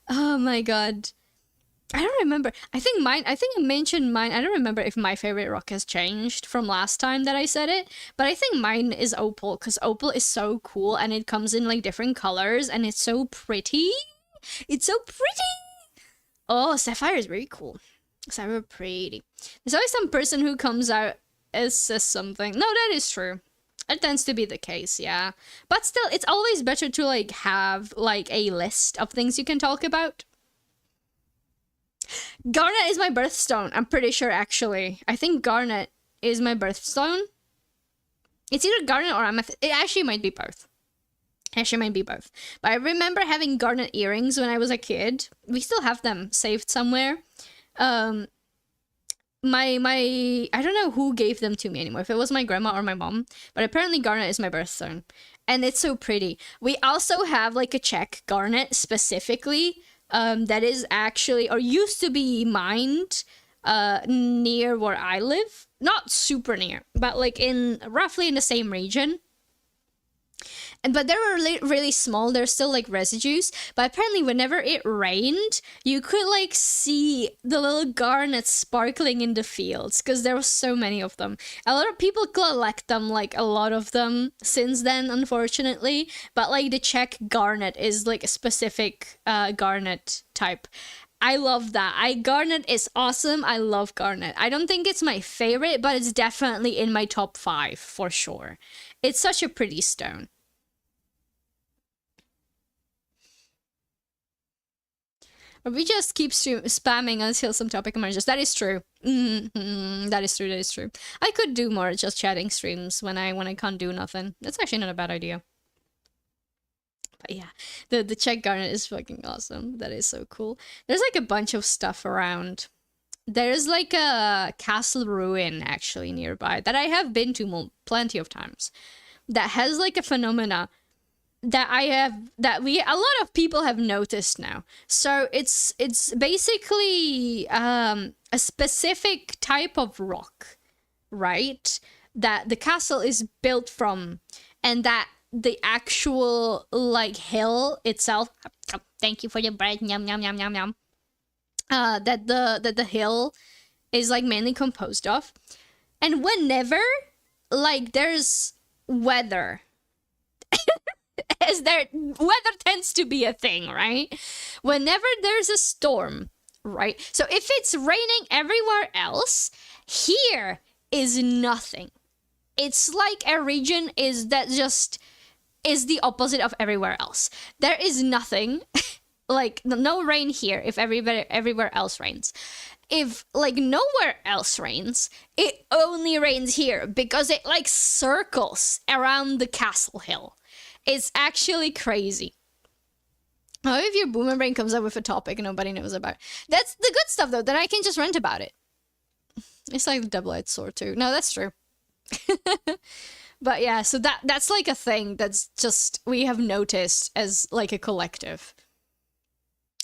Oh my god, I don't remember. I think I mentioned mine. I don't remember if my favorite rock has changed from last time that I said it, but I think mine is opal, because opal is so cool and it comes in like different colors and it's so pretty. It's so pretty. Oh, sapphire is very cool. Sapphire pretty. There's always some person who comes out and says something. No, that is true. It tends to be the case, yeah. But still, it's always better to like have like a list of things you can talk about. Garnet is my birthstone, I'm pretty sure, actually. I think garnet is my birthstone. It's either garnet or amethyst. It actually might be both. But I remember having garnet earrings when I was a kid. We still have them saved somewhere. I don't know who gave them to me anymore, if it was my grandma or my mom, but apparently garnet is my birthstone. And it's so pretty. We also have like a Czech garnet specifically, that is actually, or used to be mined near where I live. Not super near, but like roughly in the same region. But they were really small. They're still like residues. But apparently whenever it rained, you could like see the little garnets sparkling in the fields, because there were so many of them. A lot of people collect them, like a lot of them since then, unfortunately. But like the Czech garnet is like a specific garnet type. I love that. Garnet is awesome. I love Garnet. I don't think it's my favorite, but it's definitely in my top 5 for sure. It's such a pretty stone. Or we just keep spamming until some topic emerges. That is true. That is true. That is true. I could do more just chatting streams when I can't do nothing. That's actually not a bad idea. But yeah, the Czech Garnet is fucking awesome. That is so cool. There's like a bunch of stuff around. There's like a castle ruin actually nearby that I have been to plenty of times. That has like a phenomena that a lot of people have noticed now. So it's basically a specific type of rock, right? That the castle is built from, and that the actual like hill itself. Thank you for the bread. Yum yum yum yum yum. That the hill is like mainly composed of, and whenever like there's weather. Weather tends to be a thing, right? Whenever there's a storm, right? So if it's raining everywhere else, here is nothing. It's like a region is the opposite of everywhere else. There is nothing, like no rain here if everywhere else rains. If like nowhere else rains, it only rains here because it like circles around the castle hill. It's actually crazy. Oh, if your boomer brain comes up with a topic nobody knows about. That's the good stuff though, then I can just rant about it. It's like the double-edged sword too. No, that's true. But yeah, so that's like a thing that's just we have noticed as like a collective.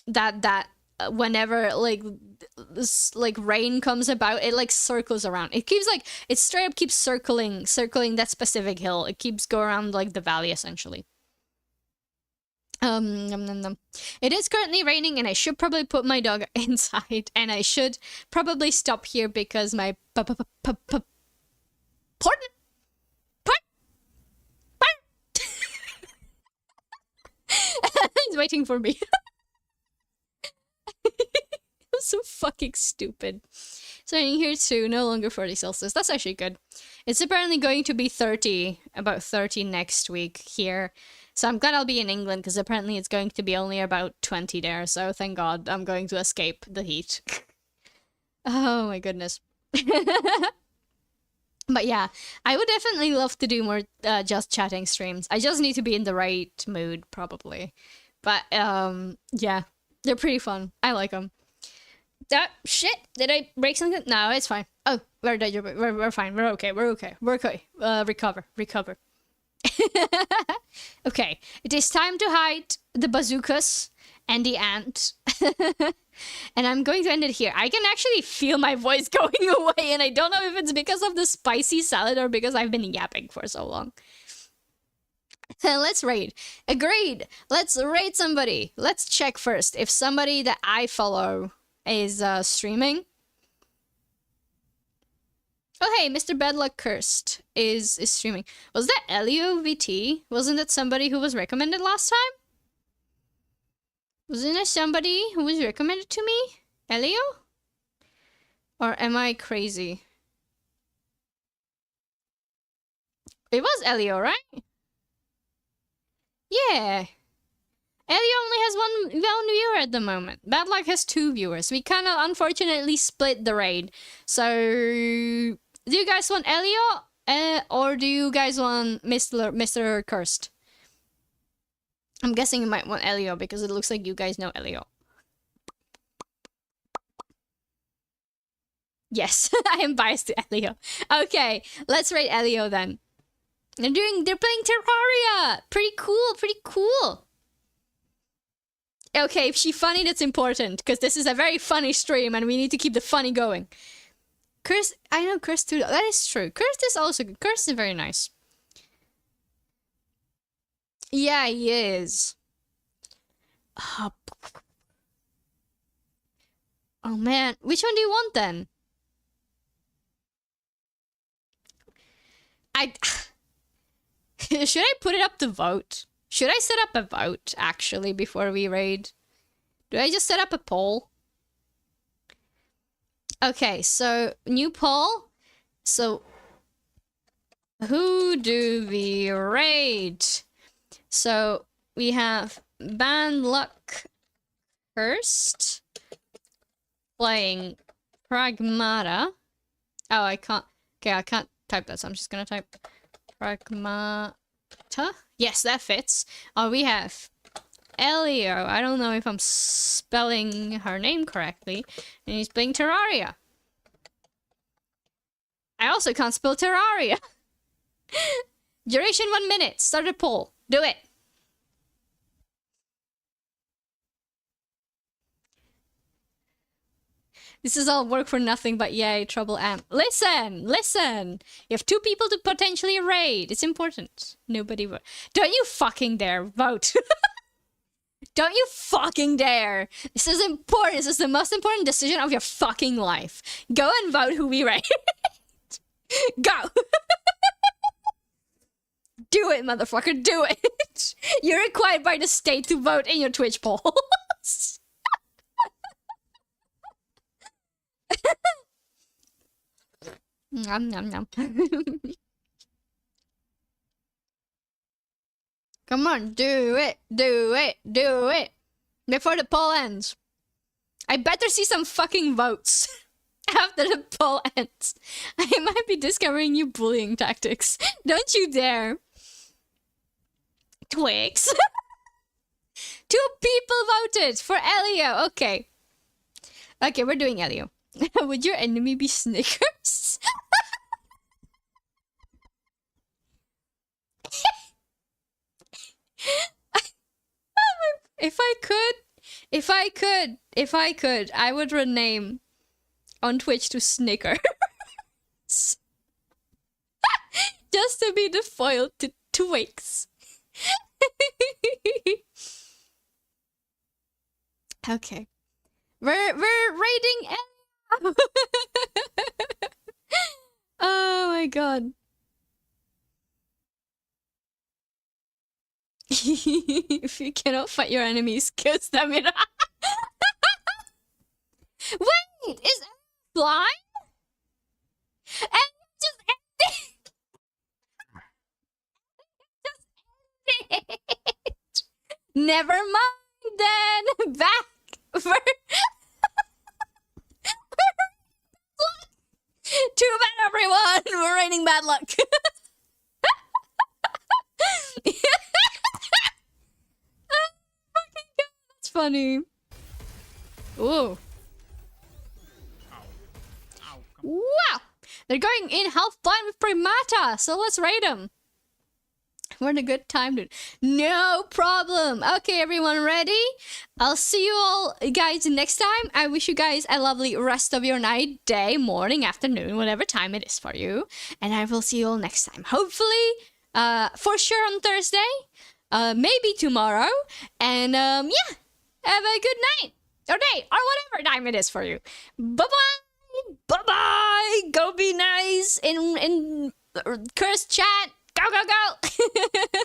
That whenever like this like rain comes about, it like circles around. It keeps like it straight up keeps circling that specific hill. It keeps going around like the valley essentially. It is currently raining and I should probably put my dog inside and I should probably stop here because my he's waiting for me. So fucking stupid. So in here too, no longer 40 Celsius. That's actually good. It's apparently going to be 30, about 30 next week here. So I'm glad I'll be in England because apparently it's going to be only about 20 there. So thank God I'm going to escape the heat. Oh my goodness. But yeah, I would definitely love to do more just chatting streams. I just need to be in the right mood probably. But yeah, they're pretty fun. I like them. That shit, did I break something? No, it's fine. Oh, we're fine. We're okay. Recover. Okay, it is time to hide the bazookas and the ant. And I'm going to end it here. I can actually feel my voice going away, and I don't know if it's because of the spicy salad or because I've been yapping for so long. Let's raid. Agreed. Let's raid somebody. Let's check first if somebody that I follow is streaming. Oh hey, Mr. Bedluck Cursed is streaming. Was that Elio VT? Wasn't that somebody who was recommended last time? Wasn't it somebody who was recommended to me? Elio? Or am I crazy? It was Elio, right? Yeah. Elio only has one viewer at the moment. Bad Luck has 2 viewers. We kind of unfortunately split the raid. So, do you guys want Elio? Or do you guys want Mr. Cursed? I'm guessing you might want Elio because it looks like you guys know Elio. Yes, I am biased to Elio. Okay, let's rate Elio then. They're playing Terraria! Pretty cool. Okay, if she's funny, that's important, because this is a very funny stream, and we need to keep the funny going. Curse, I know Curse too, that is true. Curse is also good. Curse is very nice. Yeah, he is. Oh man, which one do you want then? Should I put it up to vote? Should I set up a vote, actually, before we raid? Do I just set up a poll? Okay, so new poll. So who do we raid? So we have Bad Luck Cursed playing Pragmata. Oh, I can't. Okay, I can't type that, so I'm just gonna type Pragmata. Yes, that fits. Oh, we have Elio. I don't know if I'm spelling her name correctly. And he's playing Terraria. I also can't spell Terraria. Duration 1 minute. Start a poll. Do it. This is all work for nothing, but yay, trouble amp. Listen, listen. You have 2 people to potentially raid. It's important. Nobody vote. Don't you fucking dare vote. Don't you fucking dare. This is important. This is the most important decision of your fucking life. Go and vote who we raid. Go. Do it, motherfucker. Do it. You're required by the state to vote in your Twitch polls. Nom nom nom. Come on, do it, do it, do it. Before the poll ends. I better see some fucking votes after the poll ends. I might be discovering new bullying tactics. Don't you dare. Twix. 2 people voted for Elio. Okay. Okay, we're doing Elio. Would your enemy be Snickers? If I could, I would rename on Twitch to Snickers. Just to be the foil to Twix. Okay. We're raiding Elio. Oh my god. If you cannot fight your enemies, kill them. Wait, is blind? And just ended. Never mind then. Back. Too bad, everyone. We're raining bad luck. That's funny. Ooh. Wow. They're going in half blind with Primata, so let's raid them. We're in a good time, dude. No problem. Okay, everyone, ready? I'll see you all guys next time. I wish you guys a lovely rest of your night, day, morning, afternoon, whatever time it is for you. And I will see you all next time. Hopefully, for sure on Thursday. Maybe tomorrow. And yeah, have a good night or day or whatever time it is for you. Bye-bye. Bye-bye. Go be nice in curse chat. Go, go, go.